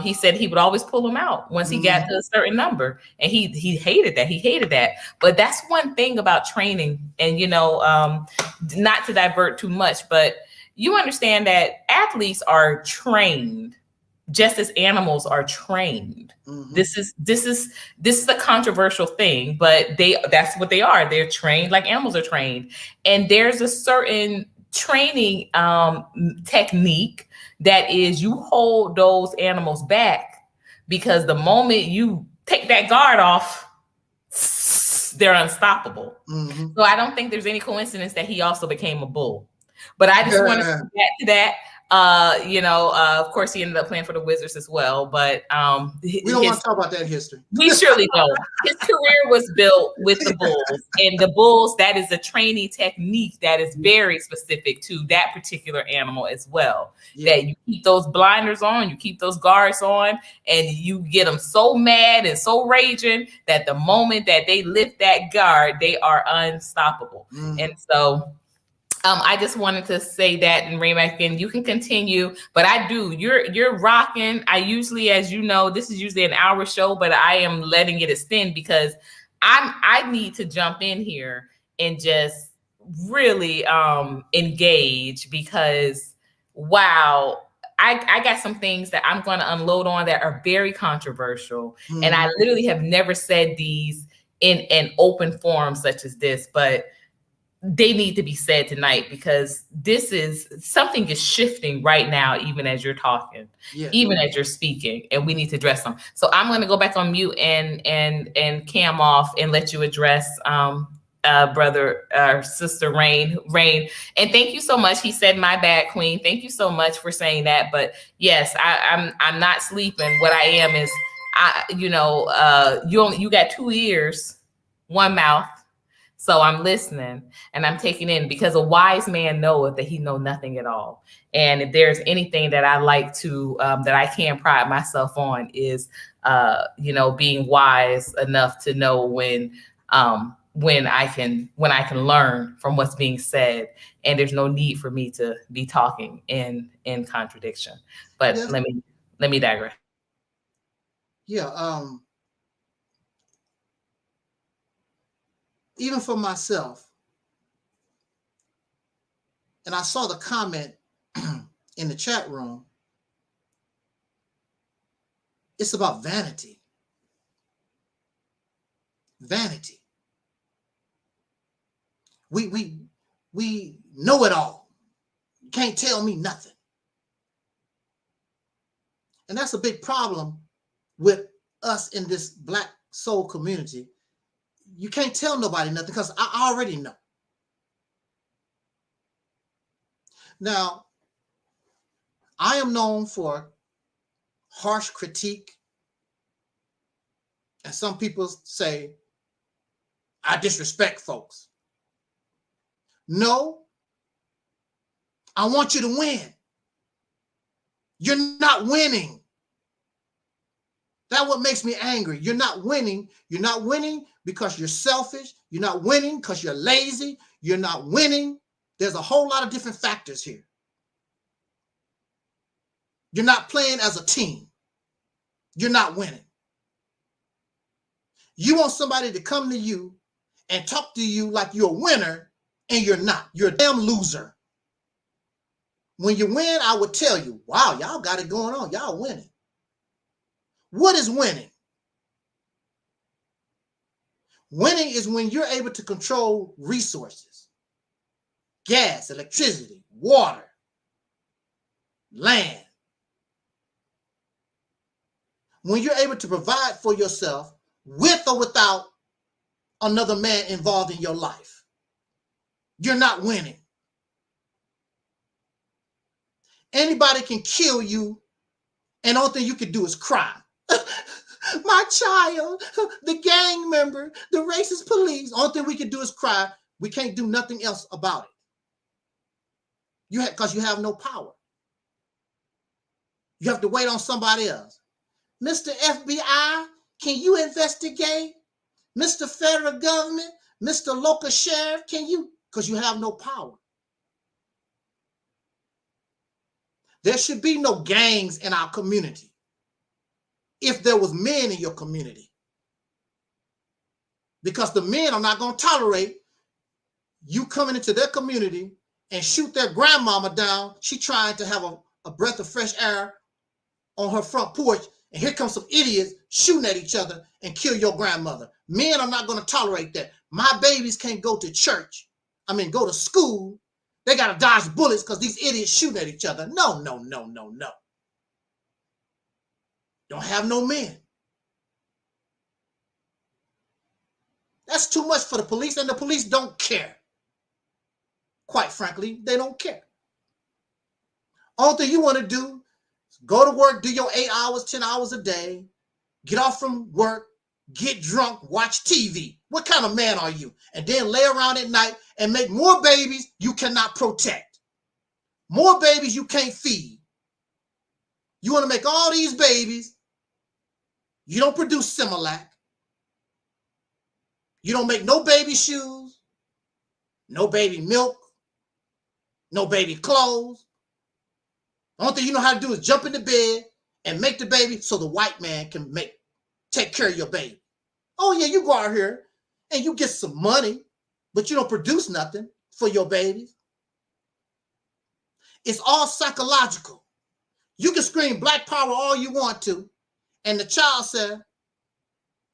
He said he would always pull him out once he got to a certain number. And he hated that. He hated that. But that's one thing about training. And, not to divert too much, but you understand that athletes are trained just as animals are trained. This is a controversial thing, but that's what they are. They're trained like animals are trained. And there's a certain training technique that is you hold those animals back, because the moment you take that guard off, they're unstoppable. So I don't think there's any coincidence that he also became a bull. But I just want to go back to that. Of course, he ended up playing for the Wizards as well. But we don't want to talk about that history. We surely don't. His career was built with the Bulls, and the Bulls, that is a training technique that is very specific to that particular animal as well. Yeah. That you keep those blinders on, you keep those guards on, and you get them so mad and so raging that the moment that they lift that guard, they are unstoppable. And so I just wanted to say that, and Raymack, and you can continue, but you're rocking. I usually, as you know, this is usually an hour show, but I am letting it extend because I need to jump in here and just really engage, because wow, I got some things that I'm going to unload on that are very controversial. And I literally have never said these in an open forum such as this, but they need to be said tonight, because something is shifting right now, even as you're talking, even as you're speaking, and we need to address them. So I'm going to go back on mute and cam off and let you address Sister Rain. And thank you so much. He said, my bad, Queen. Thank you so much for saying that. But yes, I'm not sleeping. What I am is, you got 2 ears, 1 mouth. So I'm listening and I'm taking in, because a wise man knoweth that he know nothing at all. And if there's anything that I like to, that I can pride myself on is, being wise enough to know when I can learn from what's being said. And there's no need for me to be talking in contradiction. But let me digress. Yeah. Even for myself, and I saw the comment in the chat room. It's about vanity. Vanity. We know it all. You can't tell me nothing. And that's a big problem with us in this Black soul community. You can't tell nobody nothing because I already know. Now, I am known for harsh critique. And some people say, I disrespect folks. No, I want you to win. You're not winning. That's what makes me angry. You're not winning. You're not winning because you're selfish. You're not winning because you're lazy. You're not winning. There's a whole lot of different factors here. You're not playing as a team. You're not winning. You want somebody to come to you and talk to you like you're a winner, and you're not. You're a damn loser. When you win, I would tell you, wow, y'all got it going on. Y'all winning. What is winning? Winning is when you're able to control resources, gas, electricity, water, land. When you're able to provide for yourself with or without another man involved in your life, you're not winning. Anybody can kill you, and the only thing you can do is cry. My child, the gang member, the racist police. Only thing we can do is cry. We can't do nothing else about it. Because you have no power. You have to wait on somebody else. Mr. FBI, can you investigate? Mr. Federal Government, Mr. Local Sheriff, can you? Because you have no power. There should be no gangs in our community if there was men in your community. Because the men are not going to tolerate you coming into their community and shoot their grandmama down. She trying to have a breath of fresh air on her front porch, and here comes some idiots shooting at each other and kill your grandmother. Men are not going to tolerate that. My babies can't go to church. Go to school. They got to dodge bullets because these idiots shooting at each other. No, no, no, no, no. Don't have no men. That's too much for the police, and the police don't care. Quite frankly, they don't care. All thing you want to do is go to work, do your 8 hours, 10 hours a day, get off from work, get drunk, watch TV. What kind of man are you? And then lay around at night and make more babies you cannot protect. More babies you can't feed. You want to make all these babies. You don't produce Similac. You don't make no baby shoes, no baby milk, no baby clothes. The only thing you know how to do is jump in the bed and make the baby so the white man can take care of your baby. Oh yeah, you go out here and you get some money, but you don't produce nothing for your babies. It's all psychological. You can scream Black Power all you want to, and the child said,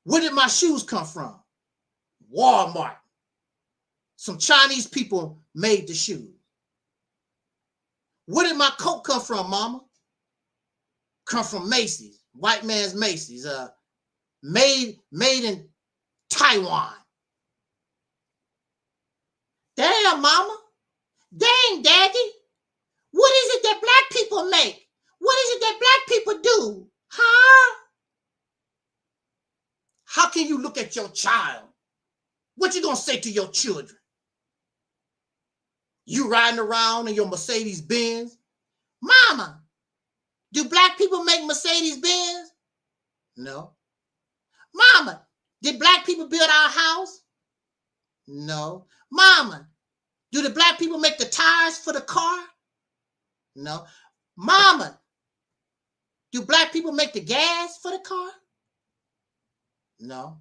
where did my shoes come from? Walmart. Some Chinese people made the shoes. Where did my coat come from, mama? Come from Macy's, white man's Macy's, made in Taiwan. Damn, mama. Dang, daddy. What is it that Black people make? What is it that Black people do? Huh? How can you look at your child? What you gonna say to your children? You riding around in your Mercedes Benz? Mama, do Black people make Mercedes Benz? No. Mama, did Black people build our house? No. Mama, do the Black people make the tires for the car? No. Mama, do Black people make the gas for the car? No.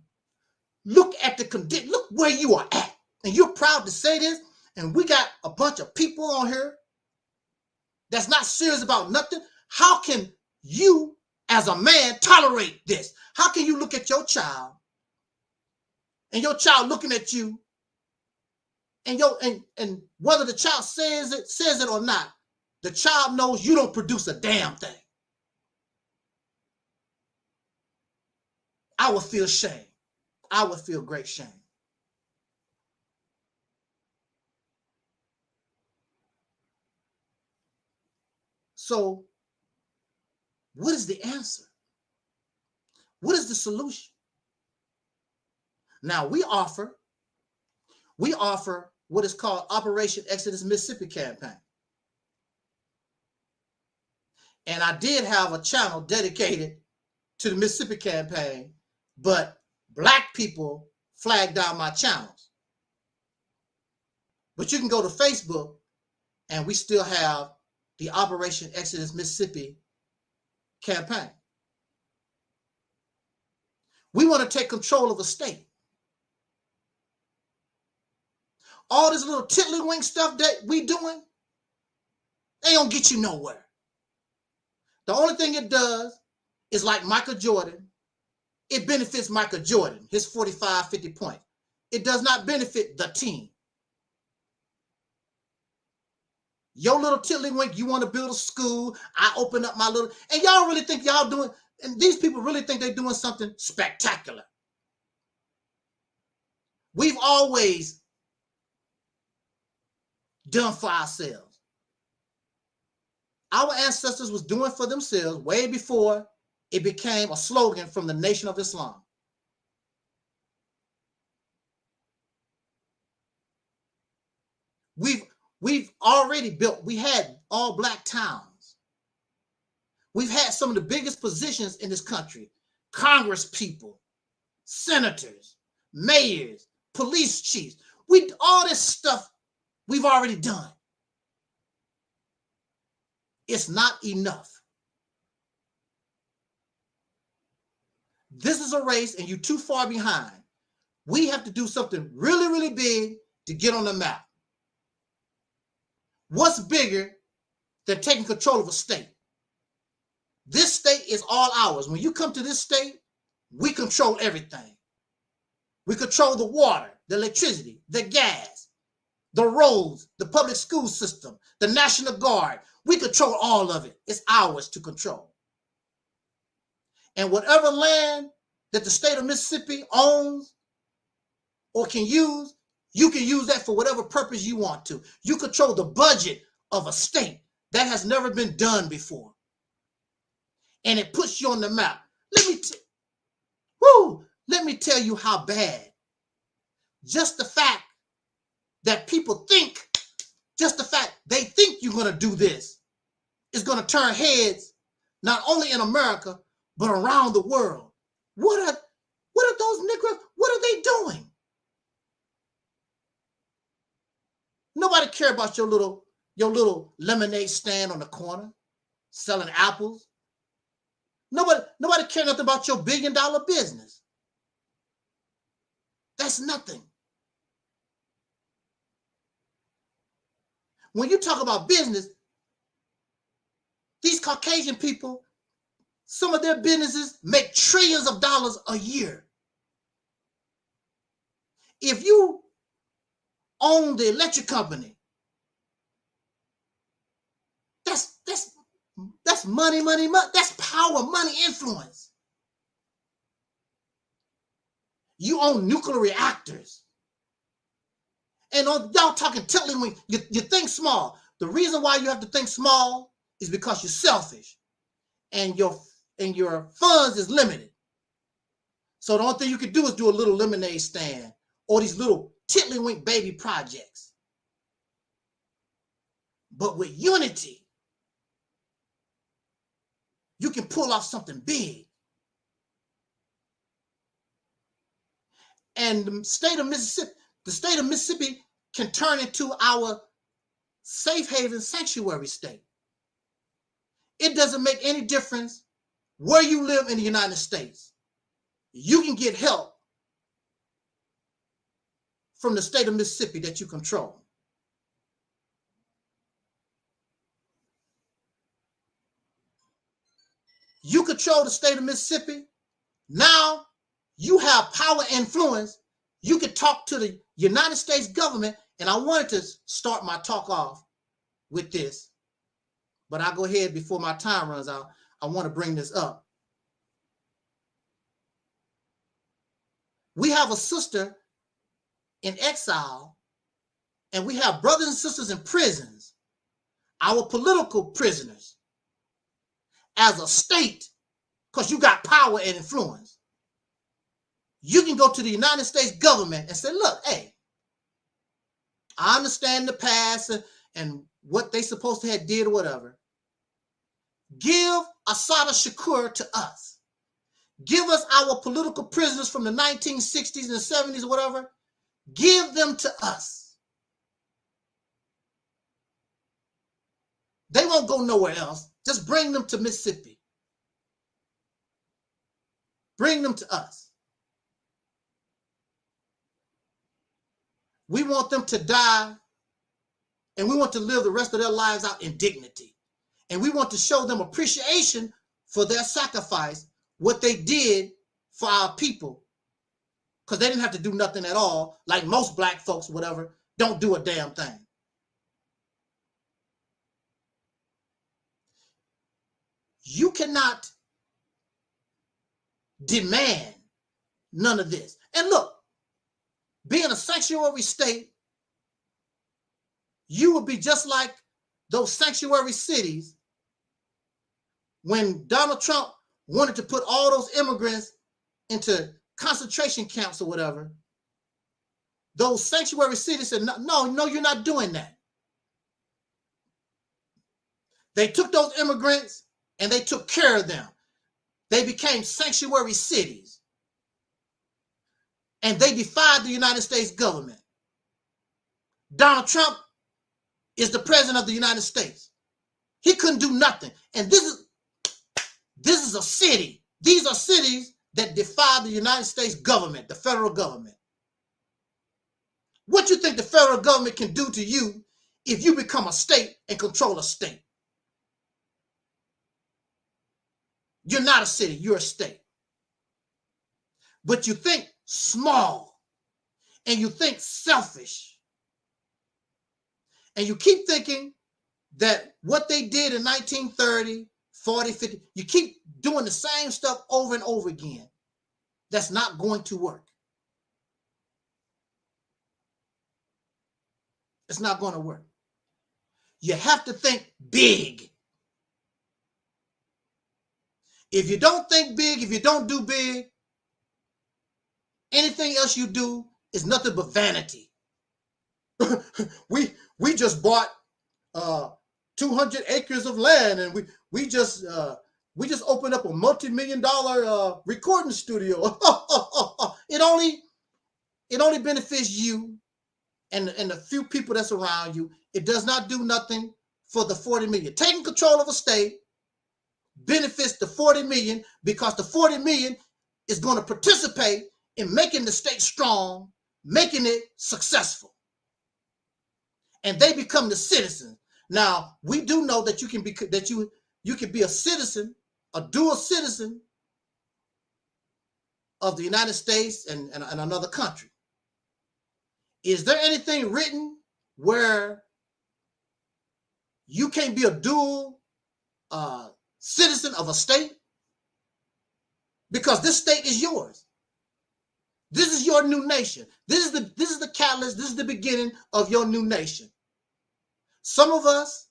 Look at the condition. Look where you are at. And you're proud to say this, and we got a bunch of people on here that's not serious about nothing, how can you as a man tolerate this? How can you look at your child and your child looking at you, and whether the child says it or not, the child knows you don't produce a damn thing? I would feel shame. I would feel great shame. So, what is the answer? What is the solution? Now, we offer what is called Operation Exodus Mississippi campaign. And I did have a channel dedicated to the Mississippi campaign, but Black people flagged down my channels. But you can go to Facebook, and we still have the Operation Exodus Mississippi campaign. We want to take control of a state. All this little tiddlywink stuff that we doing, they don't get you nowhere. The only thing it does is like Michael Jordan. It benefits Michael Jordan, his 45, 50 points. It does not benefit the team. Your little tiddlywink, you want to build a school, I open up my little, and y'all really think y'all doing, and these people really think they're doing something spectacular. We've always done for ourselves. Our ancestors was doing for themselves way before it became a slogan from the Nation of Islam. We've already built, we had all Black towns. We've had some of the biggest positions in this country: Congress people, senators, mayors, police chiefs. All this stuff we've already done. It's not enough. This is a race and you're too far behind. We have to do something really, really big to get on the map. What's bigger than taking control of a state? This state is all ours. When you come to this state, we control everything. We control the water, the electricity, the gas, the roads, the public school system, the National Guard. We control all of it. It's ours to control. And whatever land that the state of Mississippi owns or can use, you can use that for whatever purpose you want to. You control the budget of a state. That has never been done before. And it puts you on the map. Let me tell you how bad. Just the fact that people think, just the fact they think you're going to do this is going to turn heads, not only in America, but around the world. What are those Negroes? What are they doing? Nobody care about your little lemonade stand on the corner selling apples. Nobody care nothing about your $1 billion business. That's nothing. When you talk about business, these Caucasian people, some of their businesses make trillions of dollars a year. If you own the electric company, that's money, money, money. That's power, money, influence. You own nuclear reactors. And y'all talking tiddlywink, you think small. The reason why you have to think small is because you're selfish and your funds is limited. So the only thing you can do is do a little lemonade stand or these little tiddlywink baby projects. But with unity, you can pull off something big. And the state of Mississippi can turn into our safe haven sanctuary state. It doesn't make any difference where you live in the United States. You can get help from the state of Mississippi that you control. control the state of Mississippi. Now you have power and influence. You can talk to the United States government. And I wanted to start my talk off with this, but I'll go ahead before my time runs out. I want to bring this up. We have a sister in exile, and we have brothers and sisters in prisons, our political prisoners, as a state, because you got power and influence. You can go to the United States government and say, look, hey, I understand the past and what they supposed to have did or whatever. Give Assata Shakur to us. Give us our political prisoners from the 1960s and 70s or whatever. Give them to us. They won't go nowhere else. Just bring them to Mississippi. Bring them to us. We want them to die, and we want to live the rest of their lives out in dignity. And we want to show them appreciation for their sacrifice, what they did for our people. Because they didn't have to do nothing at all, like most black folks, whatever, don't do a damn thing. You cannot demand none of this. And look, being a sanctuary state, you would be just like those sanctuary cities when Donald Trump wanted to put all those immigrants into concentration camps or whatever. Those sanctuary cities said, no, you're not doing that. They took those immigrants and they took care of them. They became sanctuary cities. And they defied the United States government. Donald Trump is the president of the United States. He couldn't do nothing. And this is a city. These are cities that defy the United States government, the federal government. What you think the federal government can do to you if you become a state and control a state? You're not a city, you're a state. But you think small, and you think selfish, and you keep thinking that what they did in 1930, 40, 50, you keep doing the same stuff over and over again. That's not going to work. It's not going to work. You have to think big. If you don't think big, if you don't do big, anything else you do is nothing but vanity. we just bought 200 acres of land, and we just opened up a multi-million-dollar recording studio. It only benefits you and the few people that's around you. It does not do nothing for the 40 million. Taking control of a state benefits the 40 million because the 40 million is going to participate in making the state strong, making it successful. And they become the citizens. Now, we do know that you can be a citizen, a dual citizen of the United States and another country. Is there anything written where you can't be a dual citizen of a state? Because this state is yours. This is your new nation. This is the catalyst. This is the beginning of your new nation. Some of us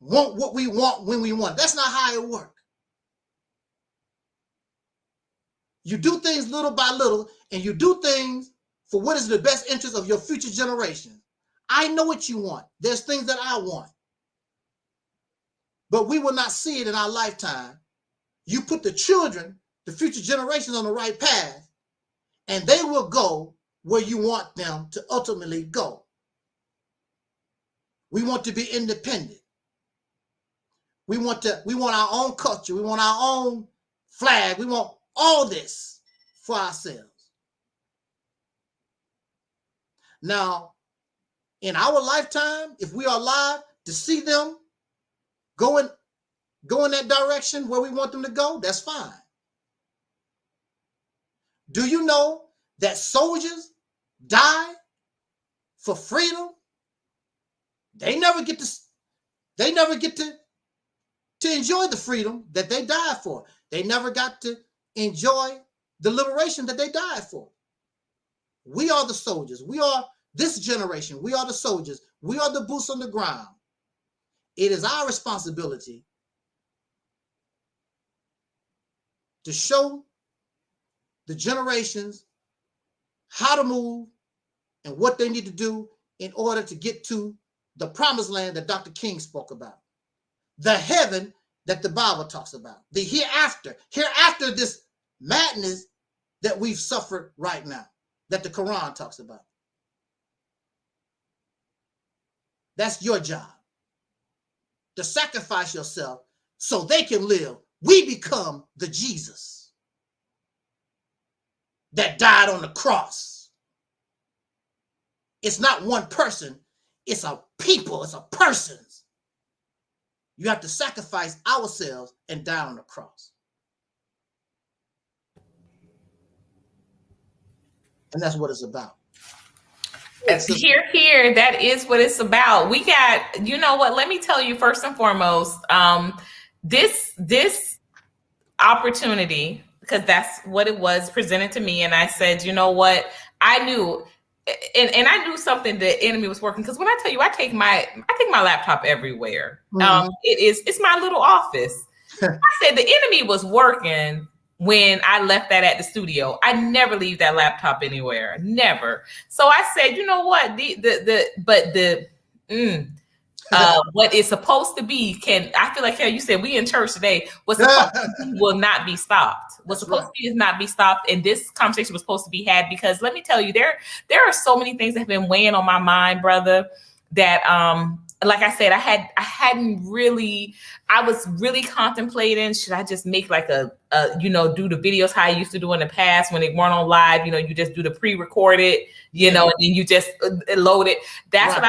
want what we want when we want. That's not how it works. You do things little by little, and you do things for what is the best interest of your future generation. I know what you want. There's things that I want. But we will not see it in our lifetime. You put the children, the future generations, on the right path, and they will go where you want them to ultimately go. We want to be independent. We want our own culture. We want our own flag. We want all this for ourselves. Now, in our lifetime, if we are alive to see them going go in that direction where we want them to go, that's fine. Do you know that soldiers die for freedom? They never get to enjoy the freedom that they died for. They never got to enjoy the liberation that they died for. We are the soldiers. We are this generation. We are the soldiers. We are the boots on the ground. It is our responsibility to show the generations how to move and what they need to do in order to get to the promised land that Dr. King spoke about. The heaven that the Bible talks about. The hereafter this madness that we've suffered right now, that the Quran talks about. That's your job. To sacrifice yourself so they can live. We become the Jesus that died on the cross. It's not one person, it's a people, it's a persons. You have to sacrifice ourselves and die on the cross. And that's what it's about. Here, that is what it's about. We got, you know what, let me tell you first and foremost, this opportunity, because that's what it was presented to me. And I said, you know what, I knew, and I knew something, the enemy was working. Because when I tell you, I take my laptop everywhere. Mm-hmm. It's my little office. I said the enemy was working when I left that at the studio. I never leave that laptop anywhere, never. So I said, you know what, what is supposed to be I feel like, hey, you said we in church today. What's supposed to be will not be stopped. What's supposed to be is not be stopped. And this conversation was supposed to be had because let me tell you, there are so many things that have been weighing on my mind, brother, that like I said, I was really contemplating, should I just make like do the videos how I used to do in the past when they weren't on live, you just do the pre-recorded, and then you just load it. That's what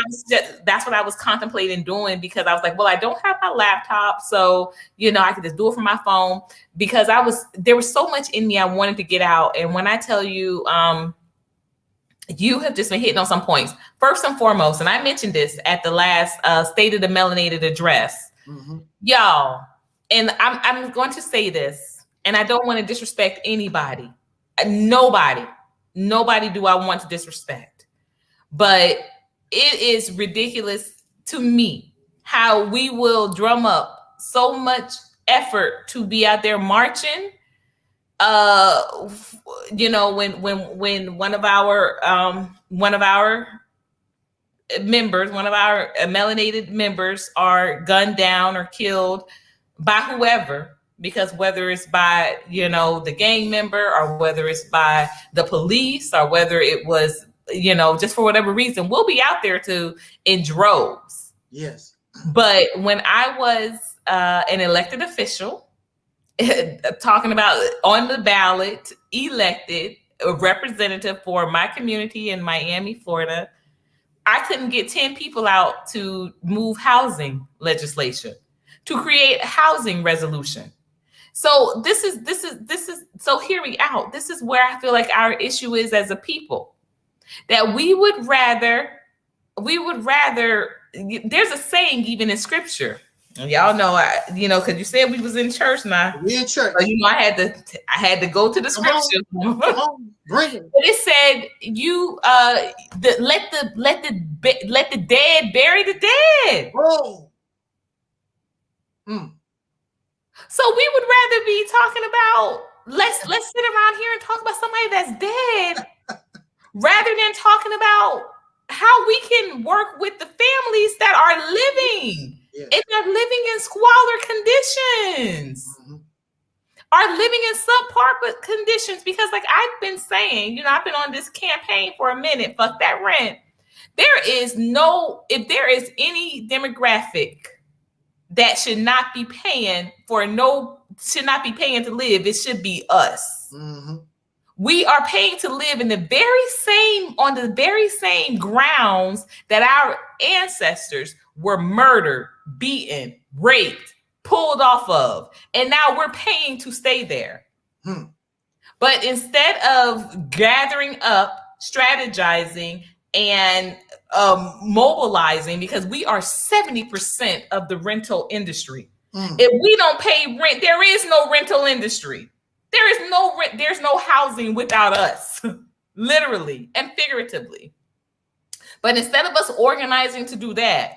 I was contemplating doing, because I was like, well, I don't have my laptop. So, I could just do it from my phone, because there was so much in me I wanted to get out. And when I tell you, you have just been hitting on some points. First and foremost, and I mentioned this at the last State of the Melanated address, y'all, and I'm going to say this, and I don't want to disrespect anybody. Nobody do I want to disrespect. But it is ridiculous to me how we will drum up so much effort to be out there marching. When one of our members, one of our melanated members are gunned down or killed by whoever, because whether it's by, the gang member, or whether it's by the police, or whether it was, just for whatever reason, we'll be out there in droves. Yes. But when I was an elected official, talking about on the ballot, elected a representative for my community in Miami, Florida, I couldn't get 10 people out to move housing legislation, to create a housing resolution. So this is so hear me out. This is where I feel like our issue is as a people, that we would rather, there's a saying even in scripture. And y'all know, because you said we was in church now. We in church. So, I had to go to the scripture. Come on, bring it. But it said, let the dead bury the dead. Oh. So we would rather be talking about let's sit around here and talk about somebody that's dead, rather than talking about how we can work with the families that are living. Yeah. And they're living in squalor conditions, are living in subpar conditions. Because like I've been saying, I've been on this campaign for a minute, fuck that rent. If there is any demographic that should not be paying to live, it should be us. Mm-hmm. We are paying to live on the very same grounds that our ancestors were murdered, beaten, raped, pulled off of, and now we're paying to stay there. But instead of gathering up, strategizing, and mobilizing, because we are 70% of the rental industry. If we don't pay rent, there is no rental industry. There is no rent. There's no housing without us, literally and figuratively. But instead of us organizing to do that,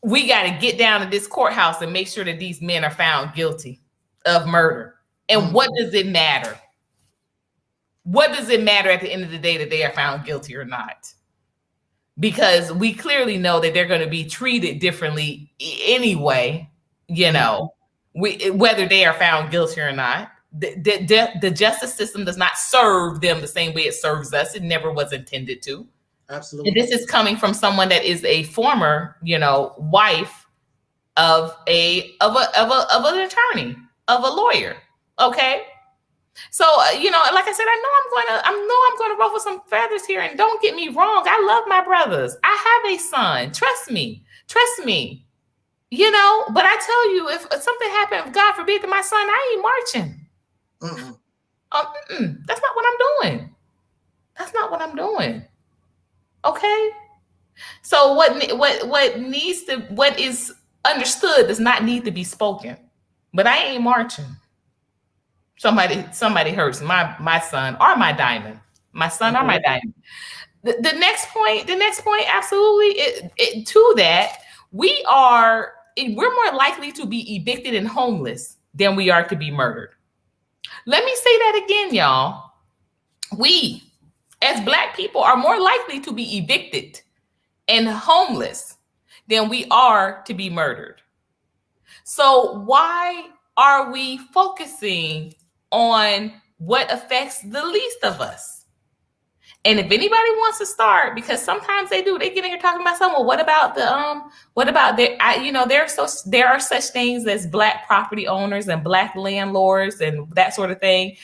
we got to get down to this courthouse and make sure that these men are found guilty of murder. And what does it matter? What does it matter at the end of the day that they are found guilty or not? Because we clearly know that they're going to be treated differently anyway, you know, whether they are found guilty or not. The justice system does not serve them the same way it serves us. It never was intended to. Absolutely. And this is coming from someone that is a former, you know, wife of an attorney, of a lawyer. Okay. So, you know, like I said, I know I'm going to ruffle some feathers here, and don't get me wrong. I love my brothers. I have a son. Trust me, you know, but I tell you, if something happened, if God forbid, to my son, I ain't marching. That's not what I'm doing. That's not what I'm doing. Okay. So what is understood does not need to be spoken, but I ain't marching. Somebody hurts my son or my diamond, my son or my diamond. The next point, absolutely. To that, we're more likely to be evicted and homeless than we are to be murdered. Let me say that again, y'all. We, as Black people, are more likely to be evicted and homeless than we are to be murdered. So why are we focusing on what affects the least of us? And if anybody wants to start, because sometimes they get in here talking about something. Well, what about there are such things as Black property owners and Black landlords and that sort of thing.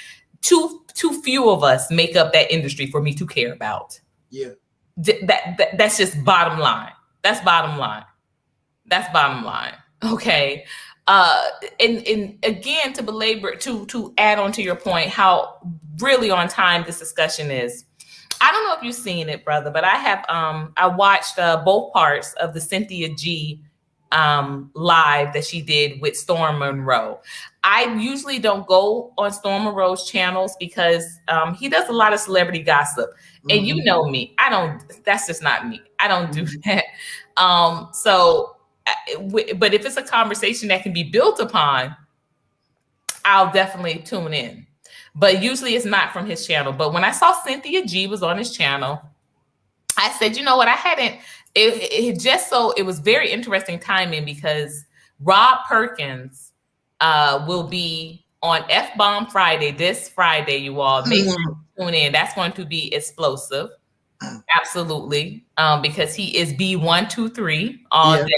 Too few of us make up that industry for me to care about. Yeah. That's just bottom line. That's bottom line. Okay. And again, to belabor, to add on to your point, how really on time this discussion is. I don't know if you've seen it, brother, but I watched both parts of the Cynthia G live that she did with Storm Monroe. I usually don't go on Storm Monroe's channels because he does a lot of celebrity gossip. And you know me, that's just not me. I don't do that. But if it's a conversation that can be built upon, I'll definitely tune in. But usually it's not from his channel. But when I saw Cynthia G was on his channel, I said, you know what? It was very interesting timing because Rob Perkins will be on F-Bomb Friday, this Friday, you all. Make sure you tune in. That's going to be explosive. Absolutely. Because he is B123 all day.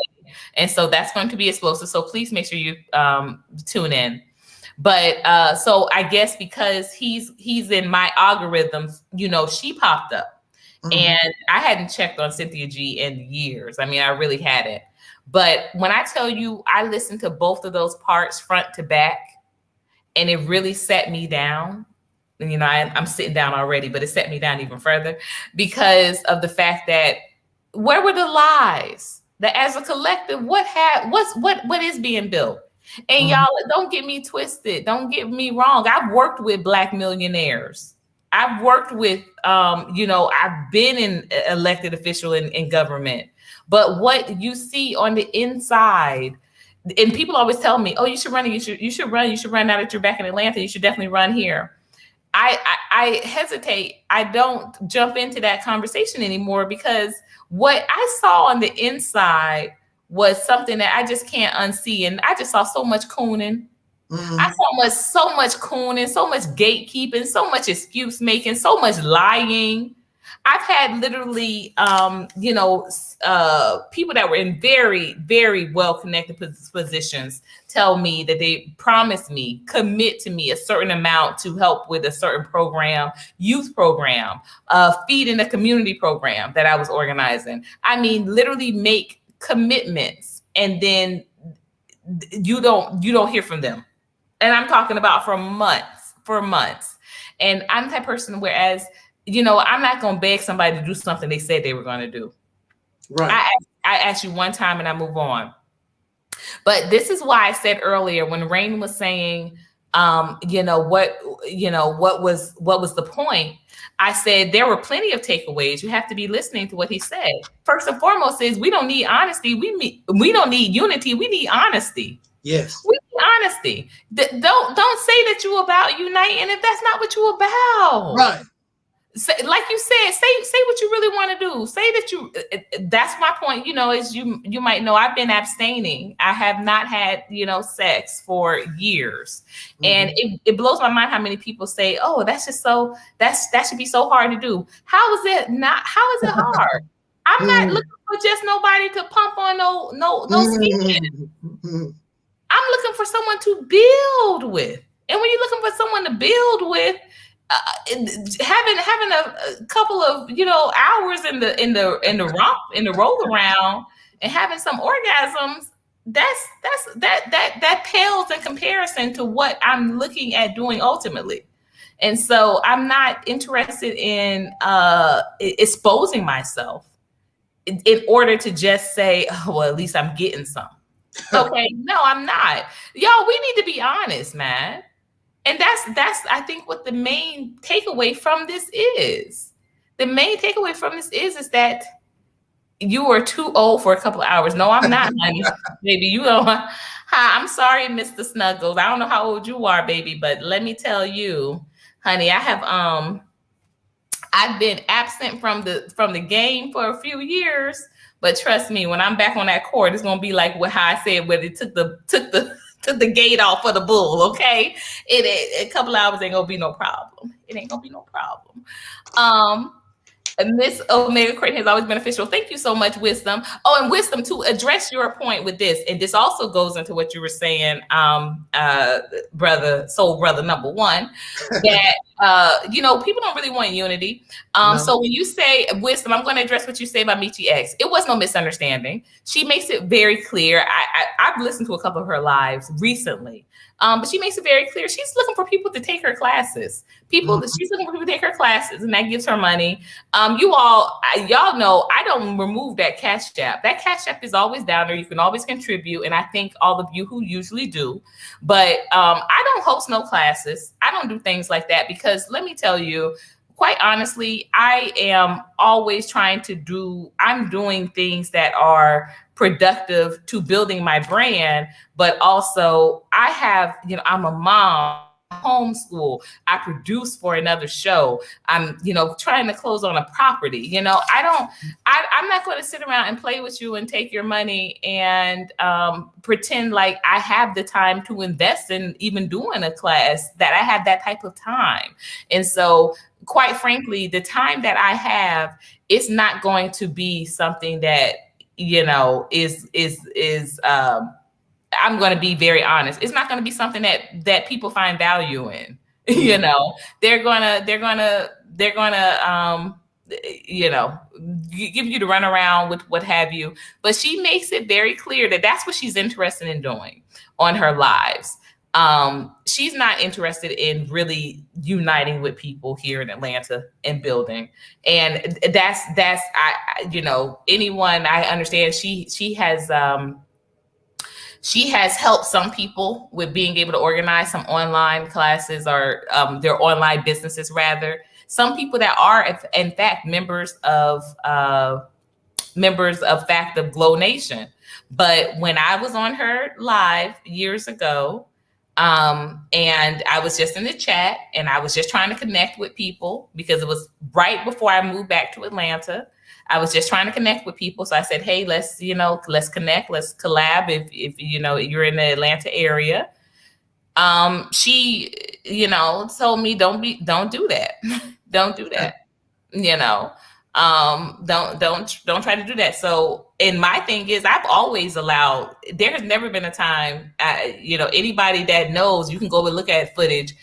And so that's going to be explosive. So please make sure you tune in. But so I guess because he's in my algorithms, you know, she popped up. And I hadn't checked on Cynthia G in years. I mean, I really hadn't. But when I tell you, I listened to both of those parts front to back, and it really set me down. And, you know, I'm sitting down already, but it set me down even further because of the fact that where were the lies? That as a collective, what is being built? And y'all, don't get me twisted. Don't get me wrong. I've worked with Black millionaires. I've worked with, I've been an elected official in government. But what you see on the inside, and people always tell me, oh, you should run. You should run now that you're back in Atlanta. You should definitely run here. I hesitate. I don't jump into that conversation anymore because what I saw on the inside was something that I just can't unsee. And I just saw so much cooning. I saw so much cooning, so much gatekeeping, so much excuse making, so much lying. I've had literally, people that were in very, very well-connected positions tell me that they promised me, commit to me a certain amount to help with a certain program, youth program, feeding a community program that I was organizing. I mean, literally make commitments and then you don't hear from them. And I'm talking about for months. And I'm the type of person, whereas, I'm not going to beg somebody to do something they said they were going to do. Right. I ask you one time and I move on. But this is why I said earlier when Rain was saying, what was the point? I said there were plenty of takeaways. You have to be listening to what he said. First and foremost is we don't need honesty. We don't need unity. We need honesty. Yes. We need honesty. Don't say that you about uniting if that's not what you about. Right. Say, like you said, say what you really want to do. Say that you. That's my point. As you might know, I've been abstaining. I have not had sex for years, and it blows my mind how many people say, "Oh, that's just so that should be so hard to do." How is it not? How is it hard? I'm not looking for just nobody to pump on no skin. I'm looking for someone to build with, and when you're looking for someone to build with. Having a couple of hours in the roll around and having some orgasms, that pales in comparison to what I'm looking at doing ultimately. And so I'm not interested in exposing myself in order to just say, oh, well, at least I'm getting some. Okay, no, I'm not. Y'all, we need to be honest, man. And that's I think what the main takeaway from this is. The main takeaway from this is that you are too old for a couple of hours. No, I'm not, honey. Baby, you know. Hi, I'm sorry, Mr. Snuggles. I don't know how old you are, baby, but let me tell you, honey, I have I've been absent from the game for a few years, but trust me, when I'm back on that court, it's gonna be like how I said, where they took the gate off for the bull, okay? A couple hours ain't gonna be no problem. It ain't gonna be no problem. Miss Omega Creighton has always been official. Thank you so much, Wisdom. Oh, and Wisdom, to address your point with this, and this also goes into what you were saying, soul brother number one, that people don't really want unity. No. So when you say Wisdom, I'm going to address what you say about Michi X. It was no misunderstanding. She makes it very clear. I've listened to a couple of her lives recently. But she makes it very clear she's looking for people to take her classes. She's looking for people to take her classes, and that gives her money. Y'all know I don't remove that Cash App. That Cash App is always down there. You can always contribute, and I thank all of you who usually do. But I don't host no classes. I don't do things like that because let me tell you, quite honestly, I am always I'm doing things that are productive to building my brand, but also I have, I'm a mom, homeschool, I produce for another show. I'm, trying to close on a property. I'm not going to sit around and play with you and take your money and pretend like I have the time to invest in even doing a class, that I have that type of time. And so quite frankly, the time that I have, it's not going to be something that, I'm going to be very honest. It's not going to be something that people find value in. They're gonna give you the runaround with what have you. But she makes it very clear that that's what she's interested in doing on her lives. She's not interested in really uniting with people here in Atlanta and building. And that's anyone, I understand she has helped some people with being able to organize some online classes or their online businesses rather. Some people that are in fact members of Fact of Glow Nation. But when I was on her live years ago, and I was just in the chat and I was just trying to connect with people because it was right before I moved back to Atlanta. I was just trying to connect with people. So I said, hey, let's connect, let's collab if you're in the Atlanta area. She, told me don't do that. Don't do that. Don't try to do that. So, and my thing is, I've always allowed, there has never been a time, anybody that knows, you can go and look at footage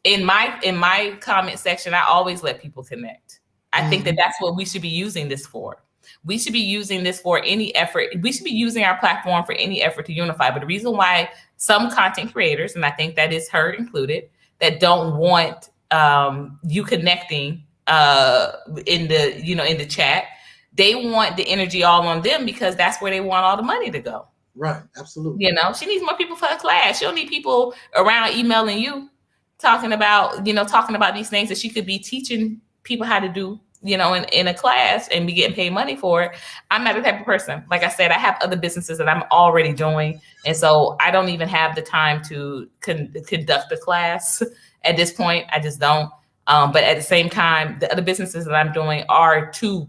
in my comment section. I always let people connect. I think that that's what we should be using this for. We should be using this for any effort. We should be using our platform for any effort to unify. But the reason why some content creators, and I think that is her included, that don't want you connecting in the chat, they want the energy all on them because that's where they want all the money to go. Right, absolutely. She needs more people for her class. She don't need people around emailing you, talking about these things that she could be teaching people how to do, in a class and be getting paid money for it. I'm not the type of person. Like I said, I have other businesses that I'm already doing. And so I don't even have the time to conduct a class at this point. I just don't. But at the same time, the other businesses that I'm doing are to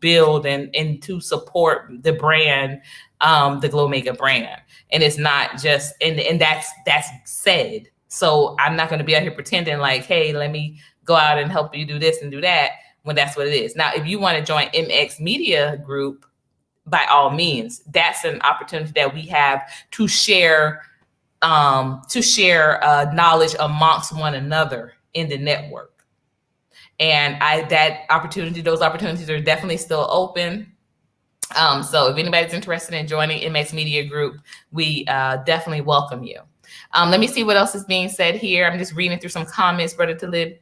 build and to support the brand, the Glowmaker brand. And it's not just, and that's said. So I'm not going to be out here pretending like, hey, let me go out and help you do this and do that, when that's what it is. Now, if you want to join MX Media Group, by all means, that's an opportunity that we have to share knowledge amongst one another in the network. And those opportunities are definitely still open. So if anybody's interested in joining MX Media Group, we definitely welcome you. Let me see what else is being said here. I'm just reading through some comments, Brother Talib.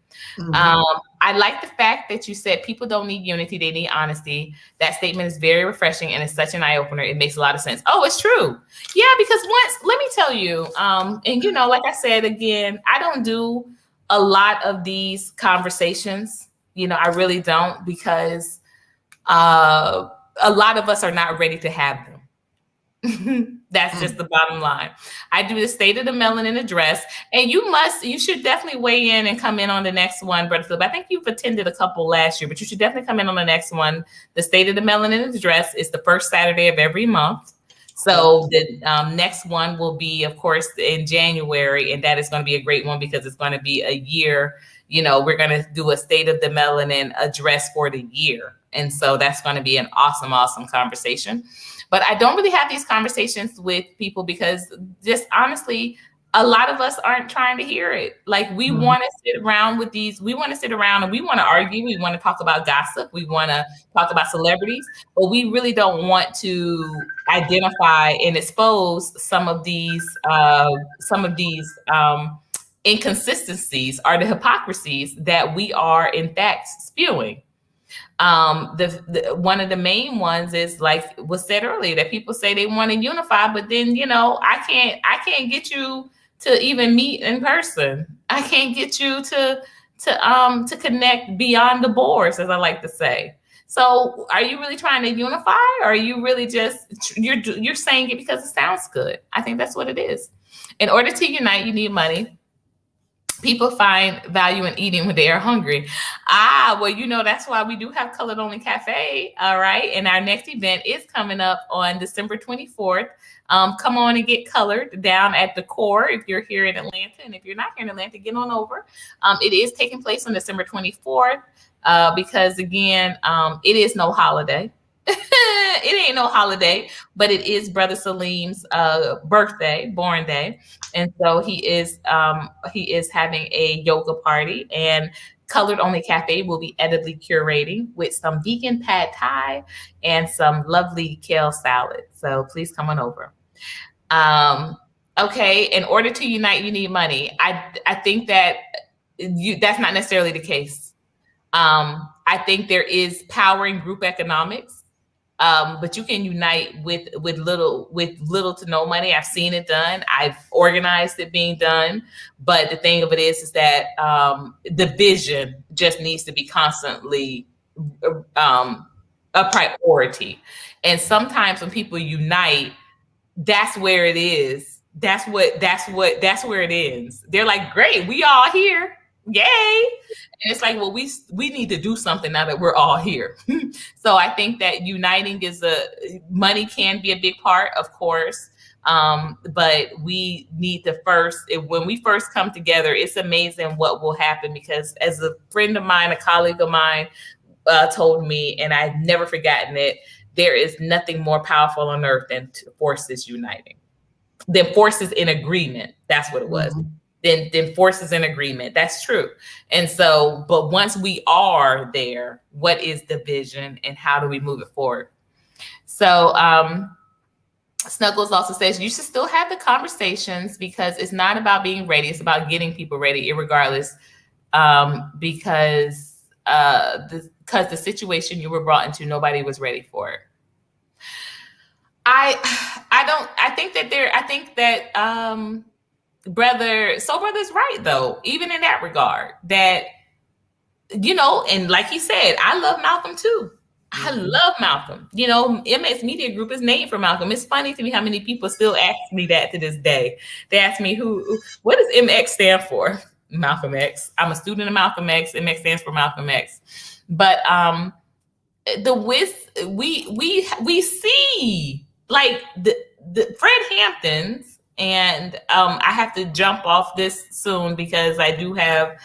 I like the fact that you said people don't need unity, they need honesty. That statement is very refreshing and it's such an eye-opener. It makes a lot of sense. Oh, it's true. Yeah, because let me tell you, and like I said, again, I don't do a lot of these conversations. I really don't, because a lot of us are not ready to have them. That's just the bottom line. I do the State of the Melanin address, and you should definitely weigh in and come in on the next one, Brother Philip. I think you've attended a couple last year, but you should definitely come in on the next one. The State of the Melanin address is the first Saturday of every month. So the next one will be, of course, in January, and that is going to be a great one because it's going to be a year. We're going to do a State of the Melanin address for the year. And so that's going to be an awesome, awesome conversation. But I don't really have these conversations with people because just honestly, a lot of us aren't trying to hear it. Like we want to sit around and we want to argue. We want to talk about gossip. We want to talk about celebrities, but we really don't want to identify and expose some of these inconsistencies or the hypocrisies that we are in fact spewing. One of the main ones is like was said earlier, that people say they want to unify, but then I can't get you to even meet in person. I can't get you to connect beyond the borders, as I like to say. So are you really trying to unify, or are you really just you're saying it because it sounds good? I think that's what it is. In order to unite, you need money. People find value in eating when they are hungry. Well, that's why we do have Colored Only Cafe. All right. And our next event is coming up on December 24th. Come on and get colored down at the core if you're here in Atlanta. And if you're not here in Atlanta, get on over. It is taking place on December 24th because, again, it is no holiday. It ain't no holiday, but it is Brother Salim's born day. And so he is having a yoga party, and Colored Only Cafe will be edibly curating with some vegan pad thai and some lovely kale salad. So please come on over. Okay. In order to unite, you need money. I think that that's not necessarily the case. I think there is power in group economics. But you can unite with little to no money. I've seen it done. I've organized it being done. But the thing of it is that the vision just needs to be constantly a priority. And sometimes when people unite, that's where it is. That's where it ends. They're like, great, we all here. Yay. And it's like, well, we need to do something now that we're all here. So I think that uniting money can be a big part, of course. But we need to when we first come together, it's amazing what will happen, because as a friend of mine, a colleague of mine told me, and I've never forgotten it, there is nothing more powerful on earth than forces uniting, than forces in agreement. That's what it was. then force is an agreement. That's true. And so, but once we are there, what is the vision and how do we move it forward? So Snuggles also says you should still have the conversations because it's not about being ready. It's about getting people ready, irregardless, because the situation you were brought into, nobody was ready for it. I think that brother's right though, even in that regard, that, you know, and like he said, I love Malcolm too. I love Malcolm. You know, MS Media Group is named for Malcolm. It's funny to me how many people still ask me that to this day. They ask me what does MX stand for? Malcolm X. I'm a student of Malcolm X. MX stands for Malcolm X. But we see like the Fred Hamptons, and I have to jump off this soon because I do have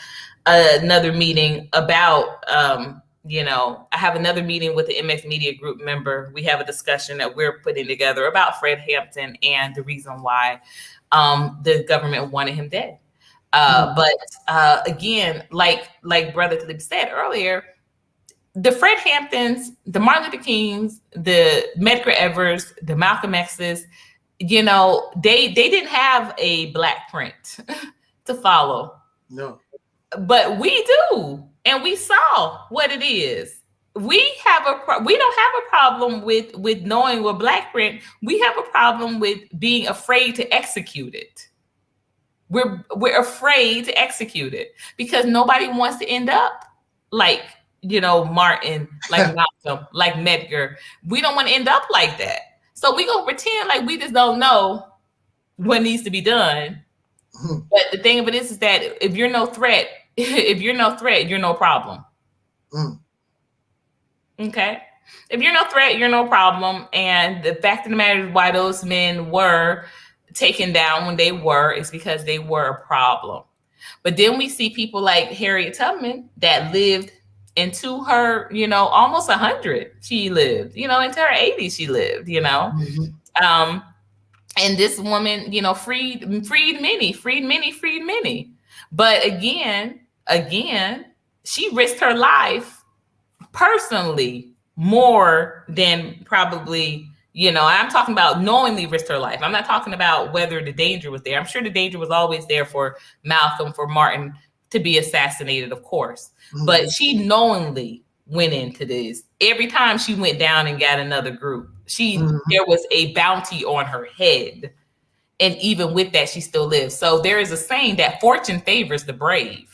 another meeting about I have another meeting with the MX Media Group member. We have a discussion that we're putting together about Fred Hampton and the reason why the government wanted him dead. But again, like Brother Talib said earlier, the Fred Hamptons, the Martin Luther Kings, the Medgar Evers, the Malcolm X's, you know, they didn't have a black print to follow. No. But we do, and we saw what it is. We don't have a problem with knowing what black print. We have a problem with being afraid to execute it. We're afraid to execute it because nobody wants to end up like, you know, Martin, like Malcolm, like Medgar. We don't want to end up like that. So we gonna pretend like we just don't know what needs to be done. But the thing of it is that if you're no threat, you're no problem. Okay? If you're no threat, you're no problem. And the fact of the matter is why those men were taken down when they were is because they were a problem. But then we see people like Harriet Tubman that lived into her, you know, almost 100. She lived, you know, into her 80s. She lived, you know. And this woman, you know, freed many. But again, she risked her life personally more than probably, you know, I'm talking about knowingly risked her life. I'm not talking about whether the danger was there. I'm sure the danger was always there for Malcolm, for Martin to be assassinated, of course. But she knowingly went into this. Every time she went down and got another group, there was a bounty on her head. And even with that, she still lives. So there is a saying that fortune favors the brave.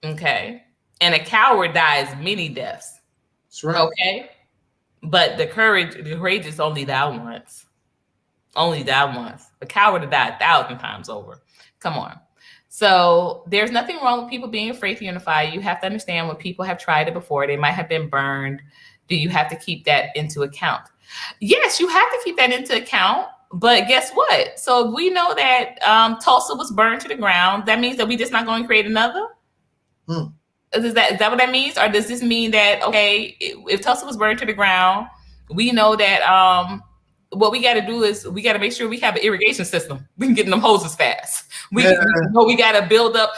Okay. And a coward dies many deaths. That's right. Okay. But the courageous only die once. Only die once. A coward will die 1,000 times over. Come on. So there's nothing wrong with people being afraid to unify. You have to understand when people have tried it before, they might have been burned. Do you have to keep that into account? Yes, you have to keep that into account. But guess what? So if we know that Tulsa was burned to the ground, that means that we're just not going to create another? Is that what that means? Or does this mean that, okay, if Tulsa was burned to the ground, we know that what we got to do is we got to make sure we have an irrigation system. We can get them hoses fast. We got to build up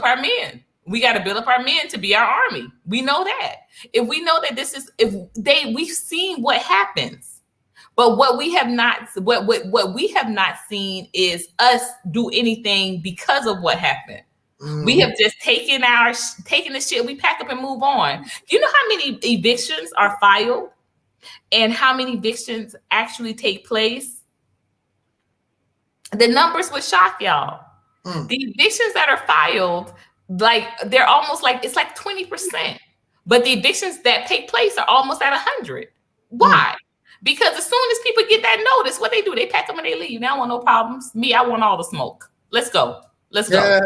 our men. We got to build up our men to be our army. We know that. If we know that we've seen what happens, but what we have not seen is us do anything because of what happened. We have just taken the shit, we pack up and move on. You know how many evictions are filed and how many evictions actually take place? The numbers would shock y'all. The evictions that are filed, like they're almost like it's like 20%. But the evictions that take place are almost at 100. Why? Because as soon as people get that notice, what they do, they pack them and they leave. They don't want no problems. Me, I want all the smoke. Let's go. Let's go.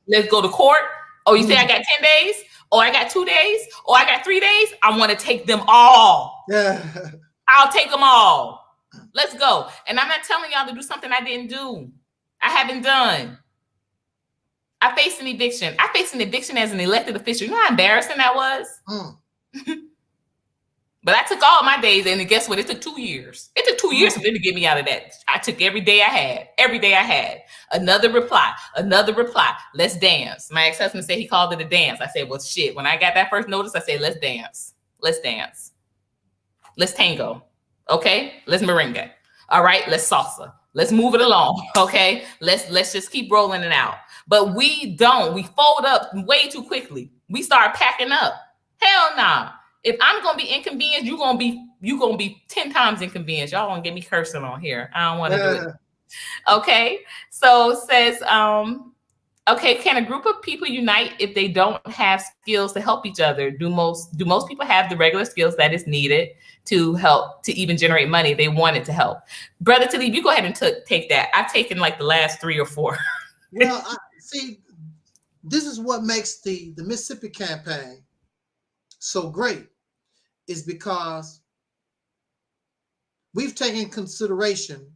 Let's go to court. Oh, you say I got 10 days? Oh, I got 2 days? Oh, I got 3 days? I want to take them all. I'll take them all. Let's go. And I'm not telling y'all to do something I didn't do. I haven't done. I faced an eviction. I faced an eviction as an elected official. You know how embarrassing that was? But I took all my days, and guess what? It took 2 years. It took 2 years for them to get me out of that. I took every day I had. Every day I had. Another reply. Another reply. Let's dance. My ex-husband said he called it a dance. I said, well, shit. When I got that first notice, I said, let's dance. Let's dance. Let's tango. Okay? Let's merengue. All right? Let's salsa. Let's move it along. Okay? Let's just keep rolling it out. But we don't. We fold up way too quickly. We start packing up. Hell nah. If I'm gonna be inconvenienced, you're gonna be 10 times inconvenienced. Y'all gonna get me cursing on here. I don't want to do it. Okay. So it says, okay, can a group of people unite if they don't have skills to help each other? Do most people have the regular skills that is needed to help to even generate money? They wanted to help. Brother Taalik, you go ahead and take that. I've taken like the last 3 or 4. Well, see, this is what makes the Mississippi campaign so great, is because we've taken consideration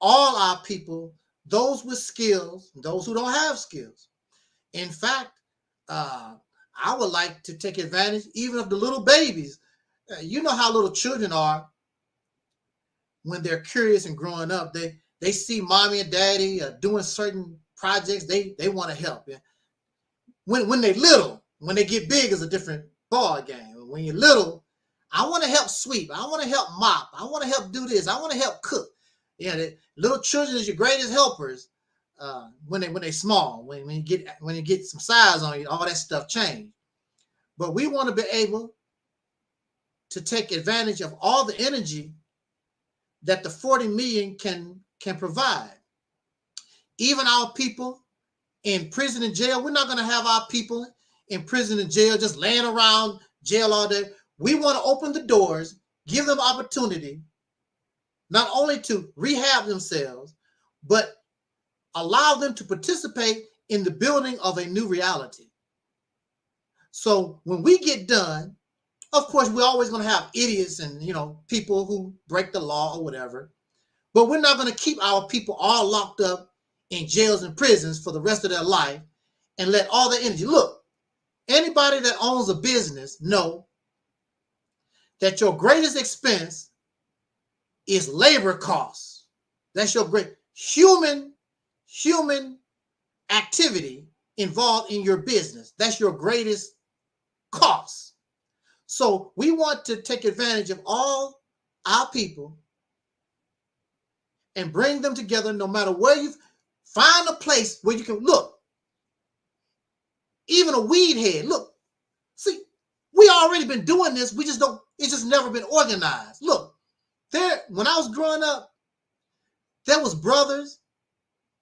all our people, those with skills, those who don't have skills. In fact, I would like to take advantage even of the little babies. You know how little children are when they're curious and growing up. They see mommy and daddy doing certain projects. They want to help. When they're little, when they get big is a different ball game. When you're little, I want to help sweep. I want to help mop. I want to help do this. I want to help cook. Yeah, the little children is your greatest helpers when they small. When you get some size on you, all that stuff change. But we want to be able to take advantage of all the energy that the 40 million can provide. Even our people in prison and jail, we're not going to have our people in prison and jail just laying around jail all day. We want to open the doors, give them opportunity, not only to rehab themselves, but allow them to participate in the building of a new reality. So when we get done, of course, we're always going to have idiots and, people who break the law or whatever, but we're not going to keep our people all locked up in jails and prisons for the rest of their life and let all the energy. Look, anybody that owns a business know that your greatest expense is labor costs. That's your great human activity involved in your business. That's your greatest cost. So we want to take advantage of all our people and bring them together, no matter where you find a place where you can look. Even a weed head. Look, see, we already been doing this. We just don't, it's just never been organized. Look, when I was growing up, there was brothers,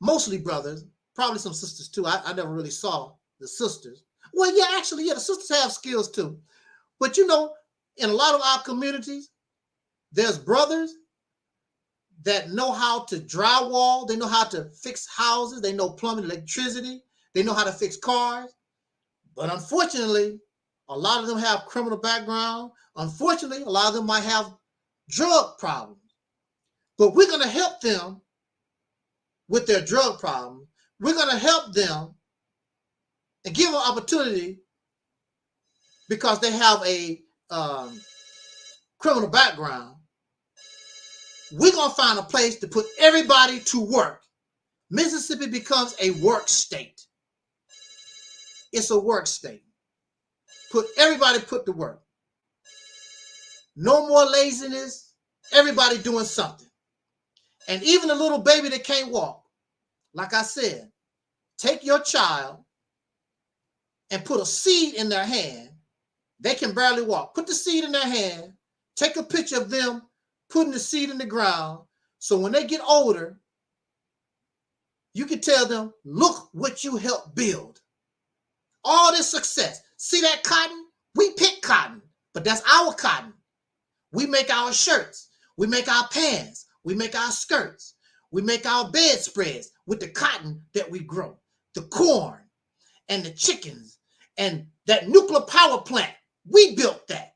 mostly brothers, probably some sisters too. I never really saw the sisters. Well, yeah, actually, yeah, the sisters have skills too. But in a lot of our communities, there's brothers that know how to drywall. They know how to fix houses. They know plumbing, electricity. They know how to fix cars. But unfortunately, a lot of them have criminal background. Unfortunately, a lot of them might have drug problems. But we're going to help them with their drug problem. We're going to help them and give them opportunity because they have a criminal background. We're going to find a place to put everybody to work. Mississippi becomes a work state. It's a work state. Everybody put to work. No more laziness. Everybody doing something. And even a little baby that can't walk, like I said, take your child and put a seed in their hand. They can barely walk. Put the seed in their hand. Take a picture of them putting the seed in the ground. So when they get older, you can tell them, look what you helped build. All this success. See that cotton? We pick cotton, but that's our cotton. We make our shirts. We make our pants. We make our skirts. We make our bedspreads with the cotton that we grow. The corn and the chickens and that nuclear power plant. We built that.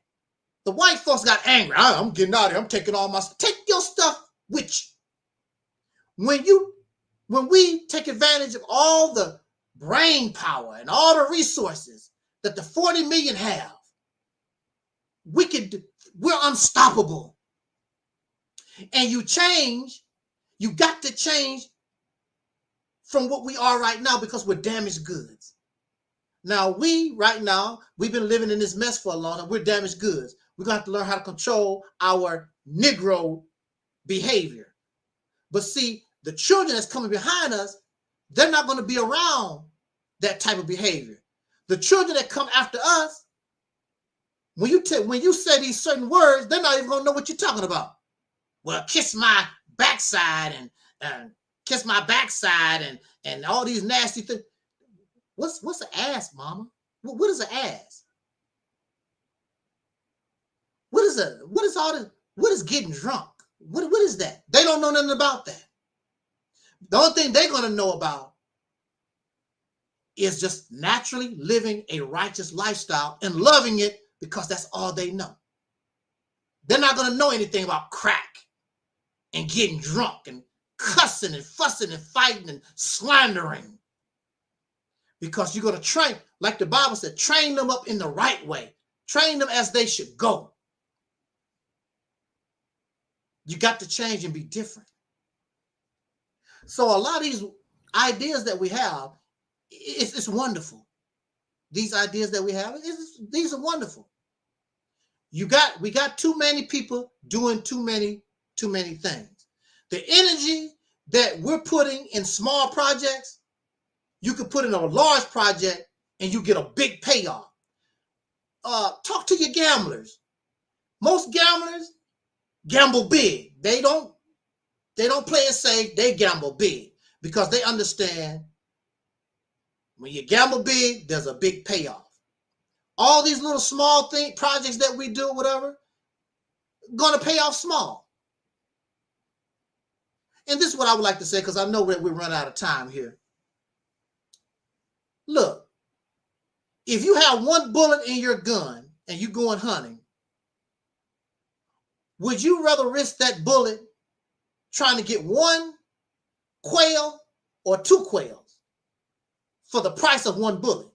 The white folks got angry. I'm getting out of here. I'm taking all my stuff. Take your stuff with you. When we take advantage of all the brain power and all the resources that the 40 million have, we're unstoppable. And you got to change from what we are right now because we're damaged goods. Now, we've been living in this mess for a long time. We're damaged goods. We're going to have to learn how to control our Negro behavior. But see, the children that's coming behind us, they're not going to be around that type of behavior. The children that come after us, when you say these certain words, they're not even going to know what you're talking about. Well, kiss my backside and kiss my backside and all these nasty things. What's an ass, mama? What is an ass? What is getting drunk? What is that? They don't know nothing about that. The only thing they're going to know about is just naturally living a righteous lifestyle and loving it because that's all they know. They're not going to know anything about crack and getting drunk and cussing and fussing and fighting and slandering. Because you're going to train, like the Bible said, train them up in the right way. Train them as they should go. You got to change and be different. So a lot of these ideas that we have, it's wonderful. These ideas that we have, these are wonderful. We got too many people doing too many things. The energy that we're putting in small projects, you could put in a large project and you get a big payoff. Talk to your gamblers. Most gamblers gamble big. They don't play it safe. They gamble big because they understand when you gamble big, there's a big payoff. All these little small projects that we do, whatever, going to pay off small. And this is what I would like to say because I know that we run out of time here. Look, if you have one bullet in your gun and you going hunting, would you rather risk that bullet trying to get one quail or two quails for the price of one bullet?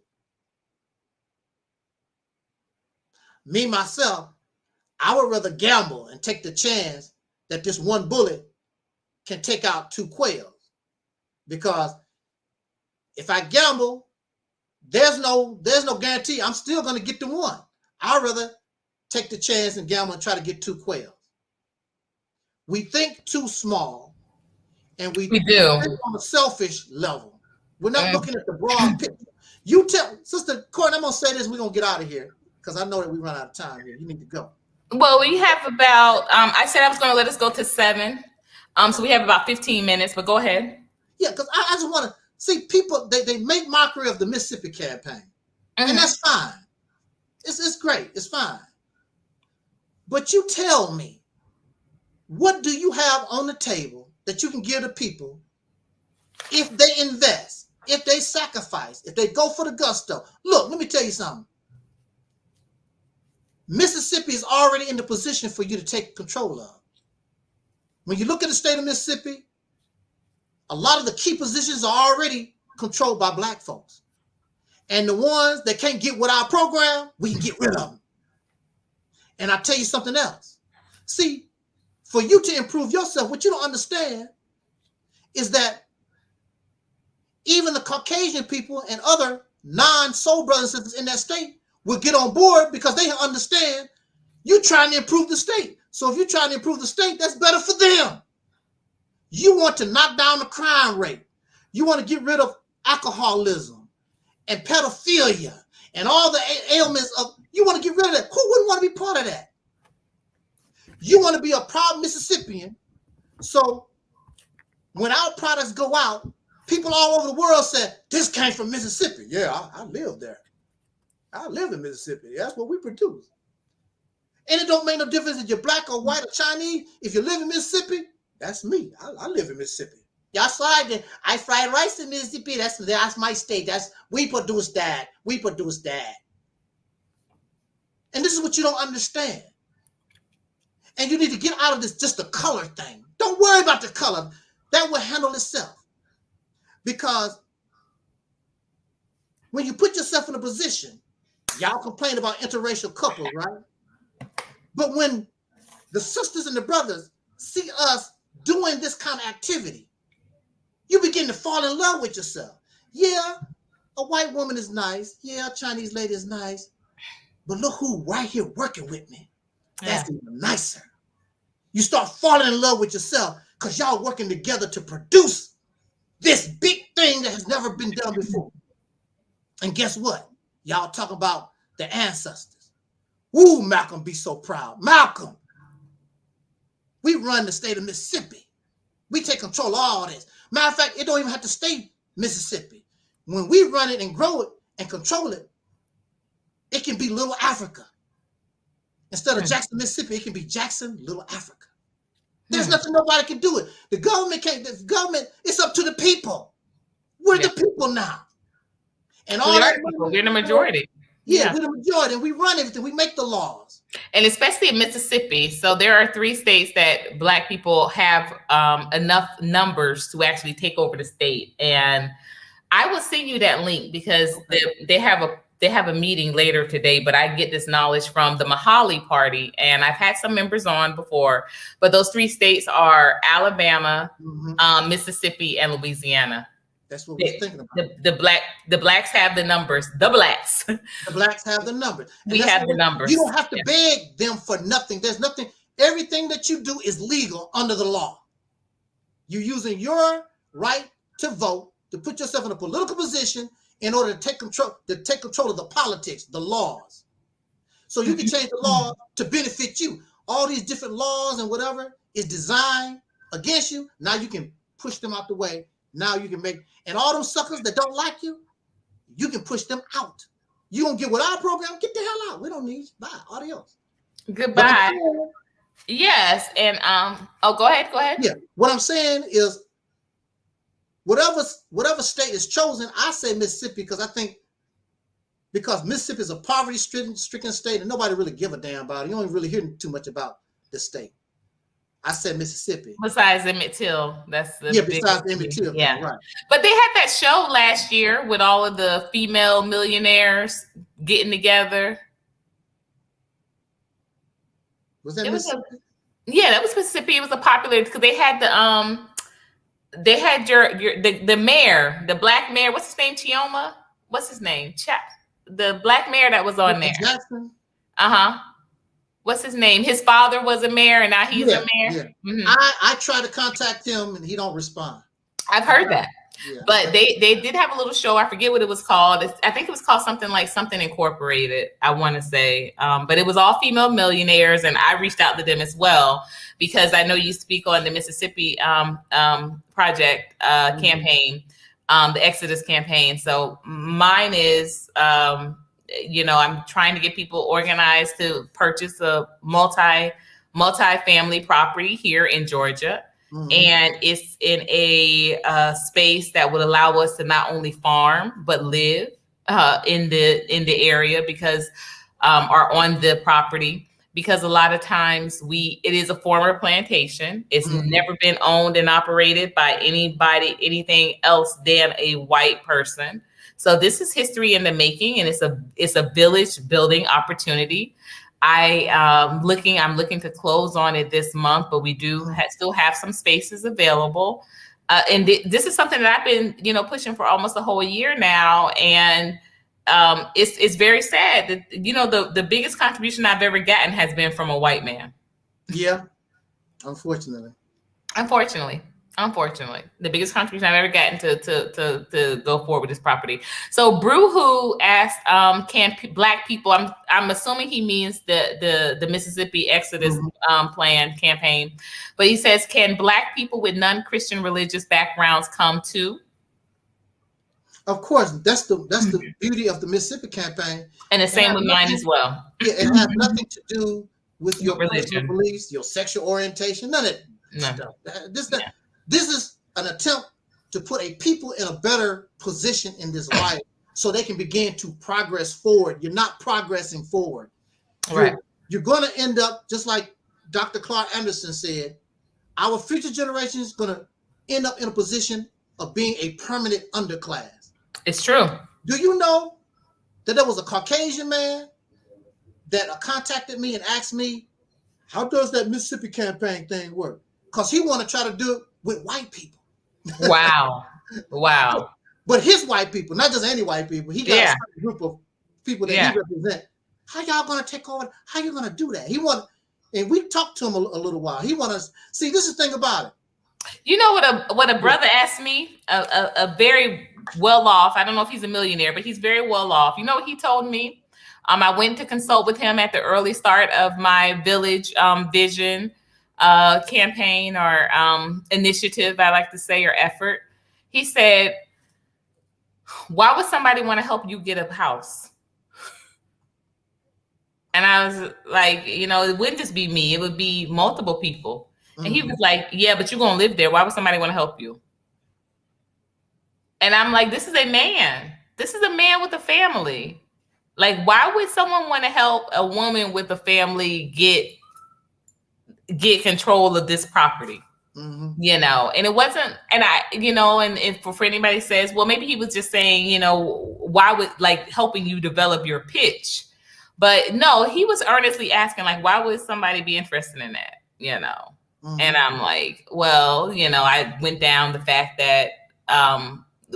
Me, myself, I would rather gamble and take the chance that this one bullet can take out two quails. Because if I gamble, there's no guarantee I'm still going to get the one. I'd rather take the chance and gamble and try to get two quails. We think too small, and we do think on a selfish level. We're not looking at the broad picture. You tell Sister Courtney, I'm going to say this, we're going to get out of here because I know that we run out of time here. You need to go. Well, we have about, I said I was going to let us go to 7. So we have about 15 minutes, but go ahead. Yeah, because I just want to see people, they make mockery of the Mississippi campaign. And that's fine. It's great. It's fine. But you tell me, what do you have on the table that you can give to people if they invest, if they sacrifice, if they go for the gusto? Look, let me tell you something. Mississippi is already in the position for you to take control of. When you look at the state of Mississippi, a lot of the key positions are already controlled by Black folks. And the ones that can't get with our program, we can get rid of them. And I'll tell you something else. See, for you to improve yourself, what you don't understand is that even the Caucasian people and other non-soul brothers and sisters in that state will get on board because they understand you're trying to improve the state. So if you're trying to improve the state, that's better for them. You want to knock down the crime rate. You want to get rid of alcoholism and pedophilia and all the ailments of, you want to get rid of that. Who wouldn't want to be part of that? You want to be a proud Mississippian. So when our products go out, people all over the world say, this came from Mississippi. Yeah, I live there. I live in Mississippi. That's what we produce. And it don't make no difference if you're Black or white or Chinese. If you live in Mississippi, that's me. I live in Mississippi. That's right. I fry rice in Mississippi. That's my state. We produce that. We produce that. And this is what you don't understand. And you need to get out of this just the color thing. Don't worry about the color. That will handle itself. Because when you put yourself in a position, y'all complain about interracial couples, right? But when the sisters and the brothers see us doing this kind of activity, you begin to fall in love with yourself. Yeah, a white woman is nice. Yeah, a Chinese lady is nice. But look who right here working with me. That's even nicer. You start falling in love with yourself because y'all working together to produce this big thing that has never been done before. And guess what? Y'all talk about the ancestors. Woo, Malcolm be so proud. Malcolm, we run the state of Mississippi. We take control of all this. Matter of fact, it don't even have to stay Mississippi. When we run it and grow it and control it, it can be Little Africa. Instead of Jackson, Mississippi, it can be Jackson, Little Africa. There's nothing nobody can do it. The government can't, the government, it's up to the people. We're the people now. And all that money, we're the majority. Yeah, we're the majority, and we run everything. We make the laws. And especially in Mississippi. So there are 3 states that Black people have enough numbers to actually take over the state. And I will send you that link because they have a meeting later today, but I get this knowledge from the Mahali Party, and I've had some members on before, but those 3 states are Alabama, Mississippi, and Louisiana. That's what we're thinking about. The blacks have the numbers. The blacks. The blacks have the numbers. And we have the numbers. You don't have to beg them for nothing. There's nothing. Everything that you do is legal under the law. You're using your right to vote to put yourself in a political position in order to take control of the politics, the laws. So you can change the law to benefit you. All these different laws and whatever is designed against you. Now you can push them out the way. Now you can make, and all them suckers that don't like you, you can push them out. You don't get with our program, get the hell out. We don't need you. Bye. Adios. Goodbye. Yes. And go ahead. Yeah. What I'm saying is whatever state is chosen, I say Mississippi because I think because Mississippi is a poverty-stricken state and nobody really give a damn about it. You don't really hear too much about the state. I said Mississippi. Besides Emmett Till, that's the besides Emmett Till, right? But they had that show last year with all of the female millionaires getting together. Was that Mississippi? That was Mississippi. It was a popular because they had the mayor, the black mayor. What's his name? Chioma. What's his name? The black mayor that was on there. Jackson. What's his name? His father was a mayor, and now he's a mayor. Yeah. I try to contact him, and he don't respond. I've heard that. Yeah. But they did have a little show. I forget what it was called. I think it was called something like Something Incorporated, I want to say. But it was all female millionaires, and I reached out to them as well because I know you speak on the Mississippi project campaign, the Exodus campaign. So mine is... I'm trying to get people organized to purchase a multi-family property here in Georgia. And it's in a space that would allow us to not only farm, but live in the area because are on the property. Because a lot of times it is a former plantation. It's never been owned and operated by anything else than a white person. So this is history in the making, and it's a village building opportunity. I'm looking to close on it this month, but we do still have some spaces available. And this is something that I've been, pushing for almost a whole year now. And it's very sad that, the biggest contribution I've ever gotten has been from a white man. Yeah, unfortunately, the biggest contribution I've ever gotten to go forward with this property. So Bruhu asked, can Black people? I'm assuming he means the Mississippi Exodus plan campaign, but he says, can Black people with non-Christian religious backgrounds come too? Of course, that's the beauty of the Mississippi campaign, and the same with mine as well. Yeah, it has nothing to do with your religion, beliefs, your sexual orientation, none of that stuff. This is an attempt to put a people in a better position in this life so they can begin to progress forward. You're not progressing forward. Right. You're going to end up, just like Dr. Clark Anderson said, our future generation is going to end up in a position of being a permanent underclass. It's true. Do you know that there was a Caucasian man that contacted me and asked me how does that Mississippi campaign thing work? Because he want to try to do it with white people. Wow. Wow. But his white people, not just any white people. He got a certain group of people that he represents. How y'all going to take over? How you going to do that? He want, and we talked to him a little while. He want to see. This is the thing about it. You know what a brother asked me, a very well off. I don't know if he's a millionaire, but he's very well off. You know what he told me? I went to consult with him at the early start of my village vision campaign or initiative, I like to say, or effort. He said, "Why would somebody want to help you get a house?" And I was like, you know, it wouldn't just be me; it would be multiple people. And he was like, "Yeah, but you're gonna live there. Why would somebody want to help you?" And I'm like, this is a man. This is a man with a family. Like, why would someone want to help a woman with a family get control of this property? You know, and it wasn't, and I, you know, and if for anybody says, well, maybe he was just saying, you know, why would, like, helping you develop your pitch. But no, he was earnestly asking, like, why would somebody be interested in that? You know? And I'm like, well, you know, I went down the fact that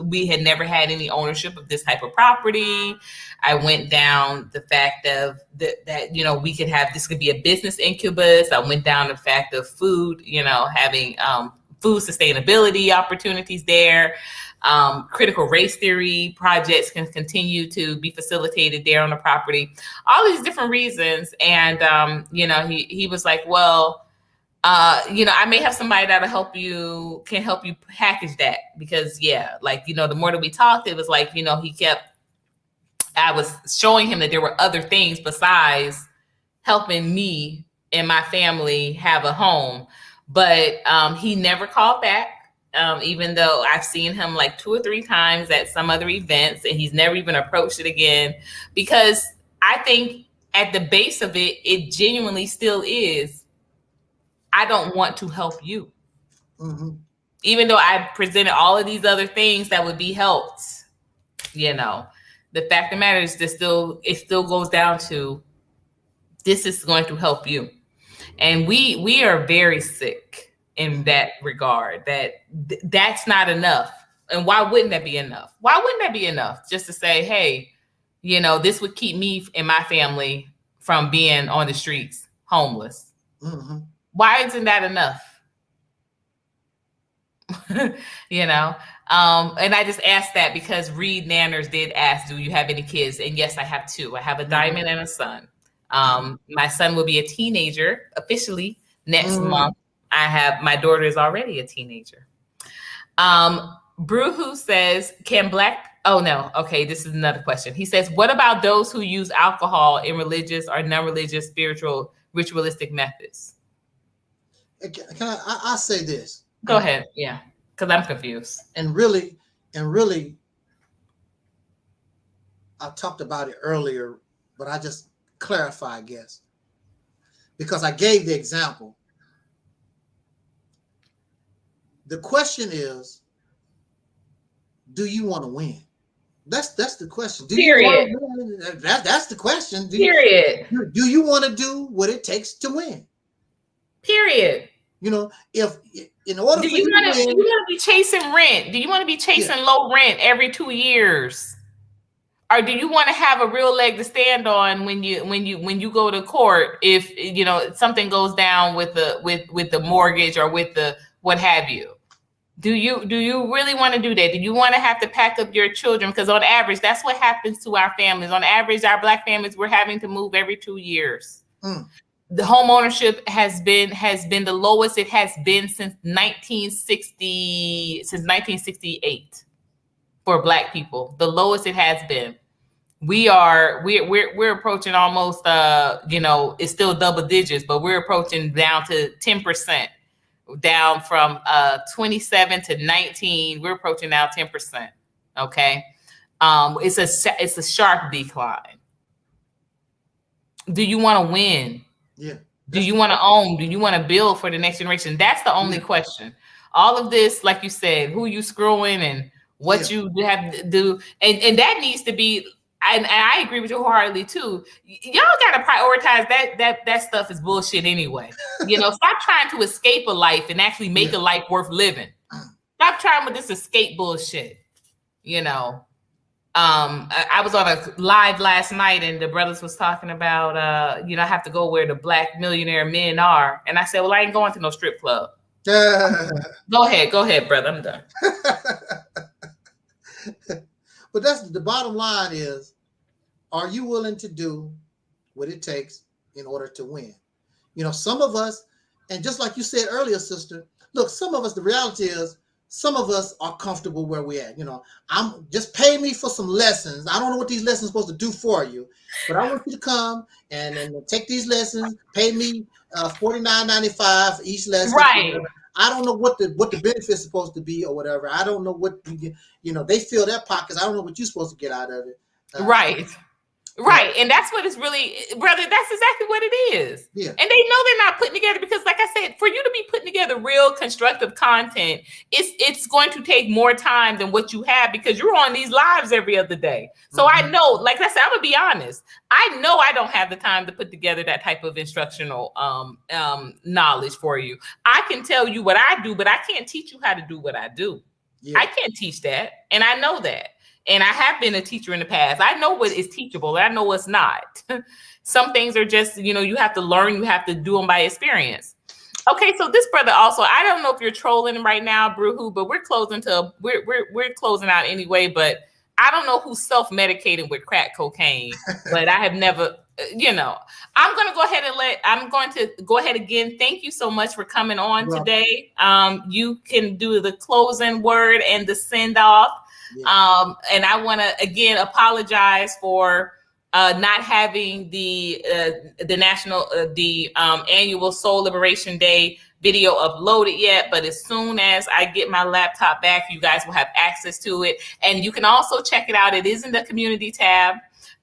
we had never had any ownership of this type of property. I went down the fact of that, you know, we could have, this could be a business incubus. I went down the fact of food, you know, having food sustainability opportunities there. Critical race theory projects can continue to be facilitated there on the property. All these different reasons. And, you know, he was like, well, you know, I may have somebody that'll can help you package that, because like, you know, the more that we talked, it was like, you know, I was showing him that there were other things besides helping me and my family have a home. But he never called back, even though I've seen him like 2 or 3 times at some other events, and he's never even approached it again, because I think at the base of it, it genuinely still is, I don't want to help you. Even though I presented all of these other things that would be helped, you know, the fact of the matter is it still goes down to, this is going to help you. And we are very sick in that regard, that's not enough. And why wouldn't that be enough? Why wouldn't that be enough just to say, hey, you know, this would keep me and my family from being on the streets, homeless. Why isn't that enough? You know, and I just asked that because Reed Nanners did ask, do you have any kids? And yes, I have 2. I have a diamond and a son. My son will be a teenager officially next month. My daughter is already a teenager. Bruhu says, oh no, okay, this is another question. He says, what about those who use alcohol in religious or non-religious, spiritual, ritualistic methods? Can I say this? Go ahead. Yeah, because I'm confused. And really, I talked about it earlier, but I just clarify, I guess, because I gave the example. The question is, do you want to win? That's the question. Period. That's the question. Period. Do you want to do what it takes to win? Period. You know, if in order do for you you want to win, do you want to be chasing rent? Do you want to be chasing low rent every 2 years? Or do you want to have a real leg to stand on when you go to court, if you know something goes down with the mortgage or with the what have you? Do you really want to do that? Do you want to have to pack up your children? Because on average, that's what happens to our families. On average, our Black families, we're having to move every 2 years. The home ownership has been the lowest it has been since 1968 for Black people. The lowest it has been. We're approaching almost you know, it's still double digits, but we're approaching down to 10%. Down from 27 to 19, we're approaching now 10%. Okay, it's a sharp decline. Do you want to win? Yeah. Do you want to own? Do you want to build for the next generation? That's the only question. All of this, like you said, who you screwing and what you have to do, and that needs to be. And I agree with you wholeheartedly too. Y'all got to prioritize that stuff is bullshit anyway. Stop trying to escape a life and actually make a life worth living. Stop trying with this escape bullshit. I was on a live last night and the brothers was talking about, I have to go where the black millionaire men are. And I said, well, I ain't going to no strip club. Go ahead, brother. I'm done. But that's the bottom line is, are you willing to do what it takes in order to win? Some of us, and just like you said earlier, sister, look, some of us, the reality is, some of us are comfortable where we're at. I'm just pay me for some lessons. I don't know what these lessons are supposed to do for you, but I want you to come and take these lessons, pay me $49.95 for each lesson. Right. I don't know what the benefits are supposed to be or whatever. I don't know what they fill their pockets. I don't know what you're supposed to get out of it. Right. And that's what it's really, brother, that's exactly what it is. Yeah. And they know they're not putting together because, like I said, for you to be putting together real constructive content, it's going to take more time than what you have because you're on these lives every other day. So I know, like I said, I'm going to be honest. I know I don't have the time to put together that type of instructional knowledge for you. I can tell you what I do, but I can't teach you how to do what I do. Yeah. I can't teach that. And I know that. And I have been a teacher in the past. I know what is teachable. I know what's not. Some things are just, you have to learn. You have to do them by experience. Okay, so this brother also, I don't know if you're trolling him right now, Bruhu, but we're closing out anyway. But I don't know who's self-medicating with crack cocaine, but I have never, I'm going to go ahead again. Thank you so much for coming on today. You can do the closing word and the send off. Yeah. And I want to again apologize for not having the annual Soul Liberation Day video uploaded yet. But as soon as I get my laptop back, you guys will have access to it, and you can also check it out. It is in the community tab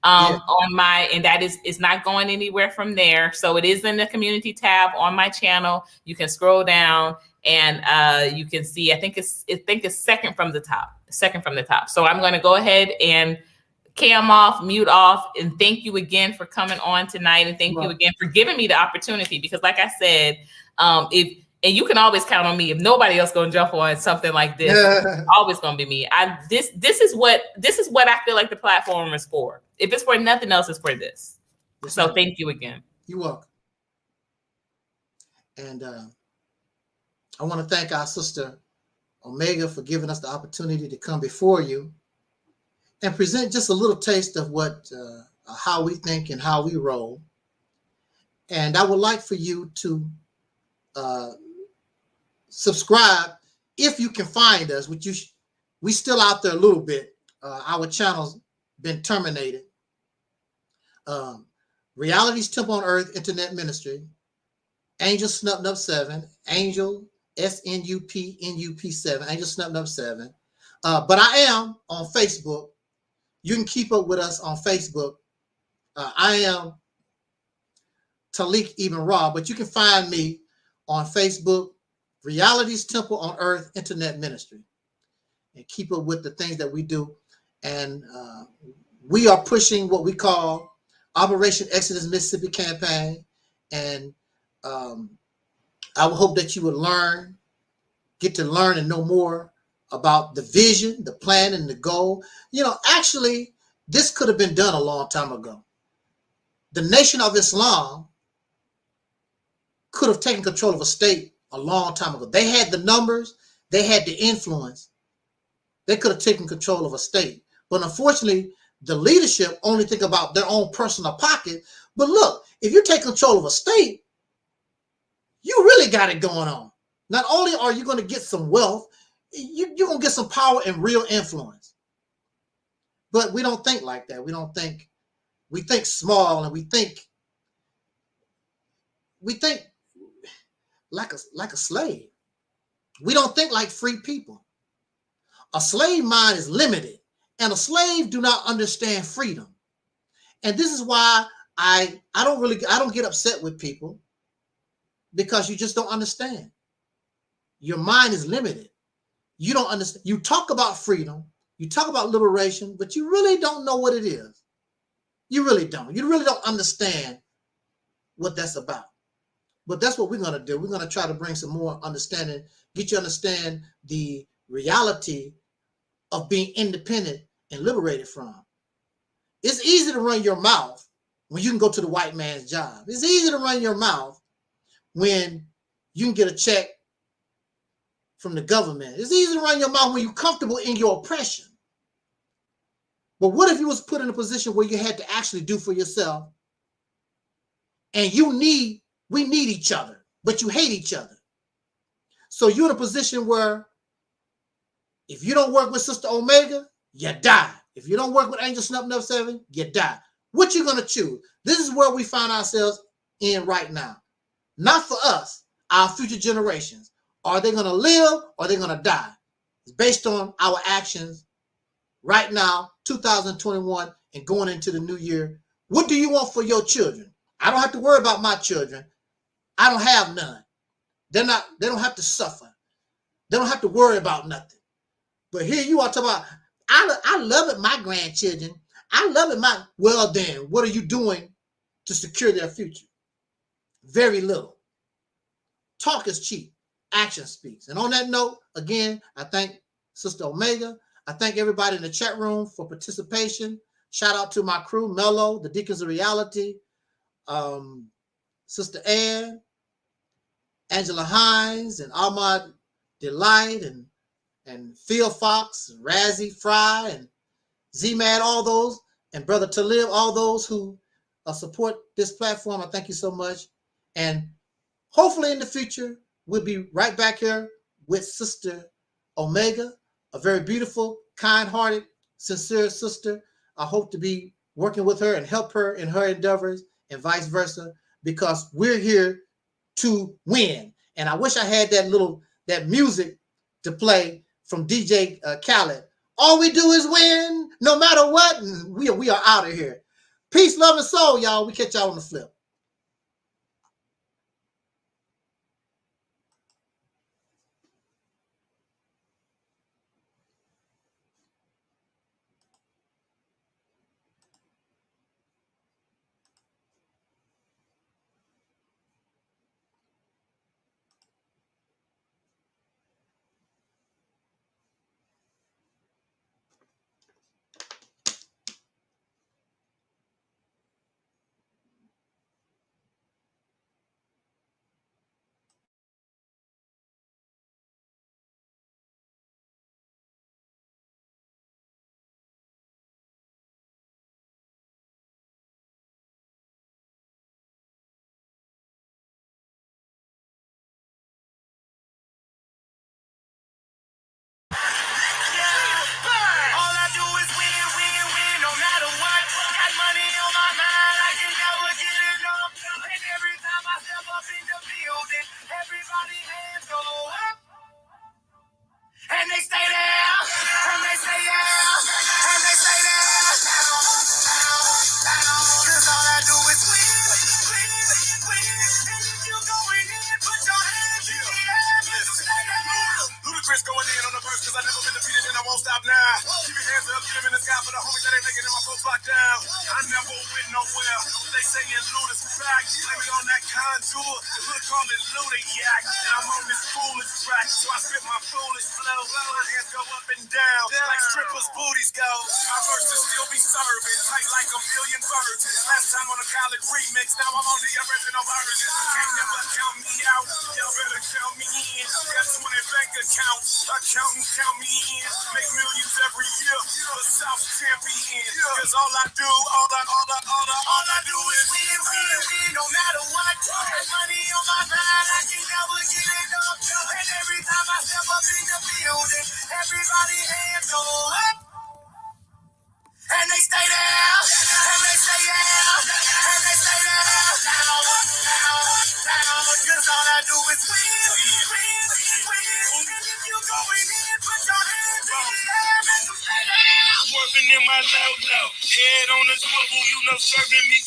and that is not going anywhere from there. So it is in the community tab on my channel. You can scroll down and you can see. I think it's second from the top. So I'm going to go ahead and cam off, mute off, and thank you again for coming on tonight, and thank you again for giving me the opportunity. Because, like I said, and you can always count on me if nobody else going to jump on something like this. It's always going to be me. This is what I feel like the platform is for. If it's for nothing else, it's for this. So thank you again. You're welcome. And I want to thank our sister Omega for giving us the opportunity to come before you and present just a little taste of what how we think and how we roll. And I would like for you to subscribe if you can find us, which we still out there a little bit. Our channel's been terminated. Reality's Temple on Earth Internet Ministry, Angel Snup Nup 7, Angel SNUP 7, Angel Snup Nup 7. But I am on Facebook. You can keep up with us on Facebook. I am Taalik Ibn'rad, but you can find me on Facebook, Reality's Temple on Earth Internet Ministry, and keep up with the things that we do. And we are pushing what we call Operation Exodus Mississippi campaign. And I would hope that you would get to learn and know more about the vision, the plan, and the goal. Actually, this could have been done a long time ago. The Nation of Islam could have taken control of a state a long time ago. They had the numbers, they had the influence. They could have taken control of a state. But unfortunately, the leadership only think about their own personal pocket. But look, if you take control of a state, you really got it going on. Not only are you going to get some wealth, you're going to get some power and real influence. But we don't think like that. We think small, and we think like a slave. We don't think like free people. A slave mind is limited, and a slave do not understand freedom. And this is why I don't get upset with people, because you just don't understand. Your mind is limited. You don't understand. You talk about freedom, you talk about liberation, but you really don't know what it is. You really don't. You really don't understand what that's about. But that's what we're going to do. We're going to try to bring some more understanding, get you to understand the reality of being independent and liberated from. It's easy to run your mouth when you can go to the white man's job. It's easy to run your mouth when you can get a check from the government. It's easy to run your mouth when you're comfortable in your oppression. But what if you was put in a position where you had to actually do for yourself, and we need each other, but you hate each other. So you're in a position where if you don't work with Sister Omega, you die. If you don't work with Angel Snuff Nuff 7, you die. What you gonna choose? This is where we find ourselves in right now. Not for us, our future generations. Are they gonna live or are they gonna die? It's based on our actions right now, 2021, and going into the new year. What do you want for your children? I don't have to worry about my children. I don't have none. They don't have to suffer. They don't have to worry about nothing. But here you are talking about, I love it, my grandchildren. I love it, well then, what are you doing to secure their future? Very little. Talk is cheap. Action speaks. And on that note, again, I thank Sister Omega. I thank everybody in the chat room for participation. Shout out to my crew, Mello, the Deacons of Reality, Sister Ann, Angela Hines, and Ahmad Delight, and Phil Fox, and Razzie Fry, and Z-Mad, all those, and Brother Talib, all those who support this platform. I thank you so much. And hopefully in the future, we'll be right back here with Sister Omega, a very beautiful, kind-hearted, sincere sister. I hope to be working with her and help her in her endeavors and vice versa, because we're here to win. And I wish I had that music to play from DJ Khaled. All we do is win, no matter what. And we are out of here. Peace, love, and soul, y'all. We catch y'all on the flip. And they stay there, and they say yeah, and they say that. Cause all I do is win, win, win. And if you going in, put your hands in the air, and stay there. Ludacris going in on the verse, cause I never been defeated and I won't stop now. Keep your hands up, get them in the sky for the homies that ain't making it in my folks locked down. I never went nowhere. They saying Luda's back. Blame it on that contour. The hood call it Luda-yak. And I'm on this foolish track, so I spit my foolish flow. My hands go up and down, like strippers' booties go. My verses still be serving, tight like a million virgins. Last time on a college remix, now I'm on the original version. Can't never count me out, y'all better count me in. Got 20 bank accounts, accountants count me in. Make millions every year, the South champion. Cause all I do, all I do is win, win, win, no matter what. Got money on my mind, I can never get enough. And every time I step up in the building, everybody hands go up. And they stay there, and they say yeah, and they say that. Cause all I do is win, win, win. And if you going in, put your hands in the air, make them stay there. Swerving in my loud, head on a swivel, you know serving me.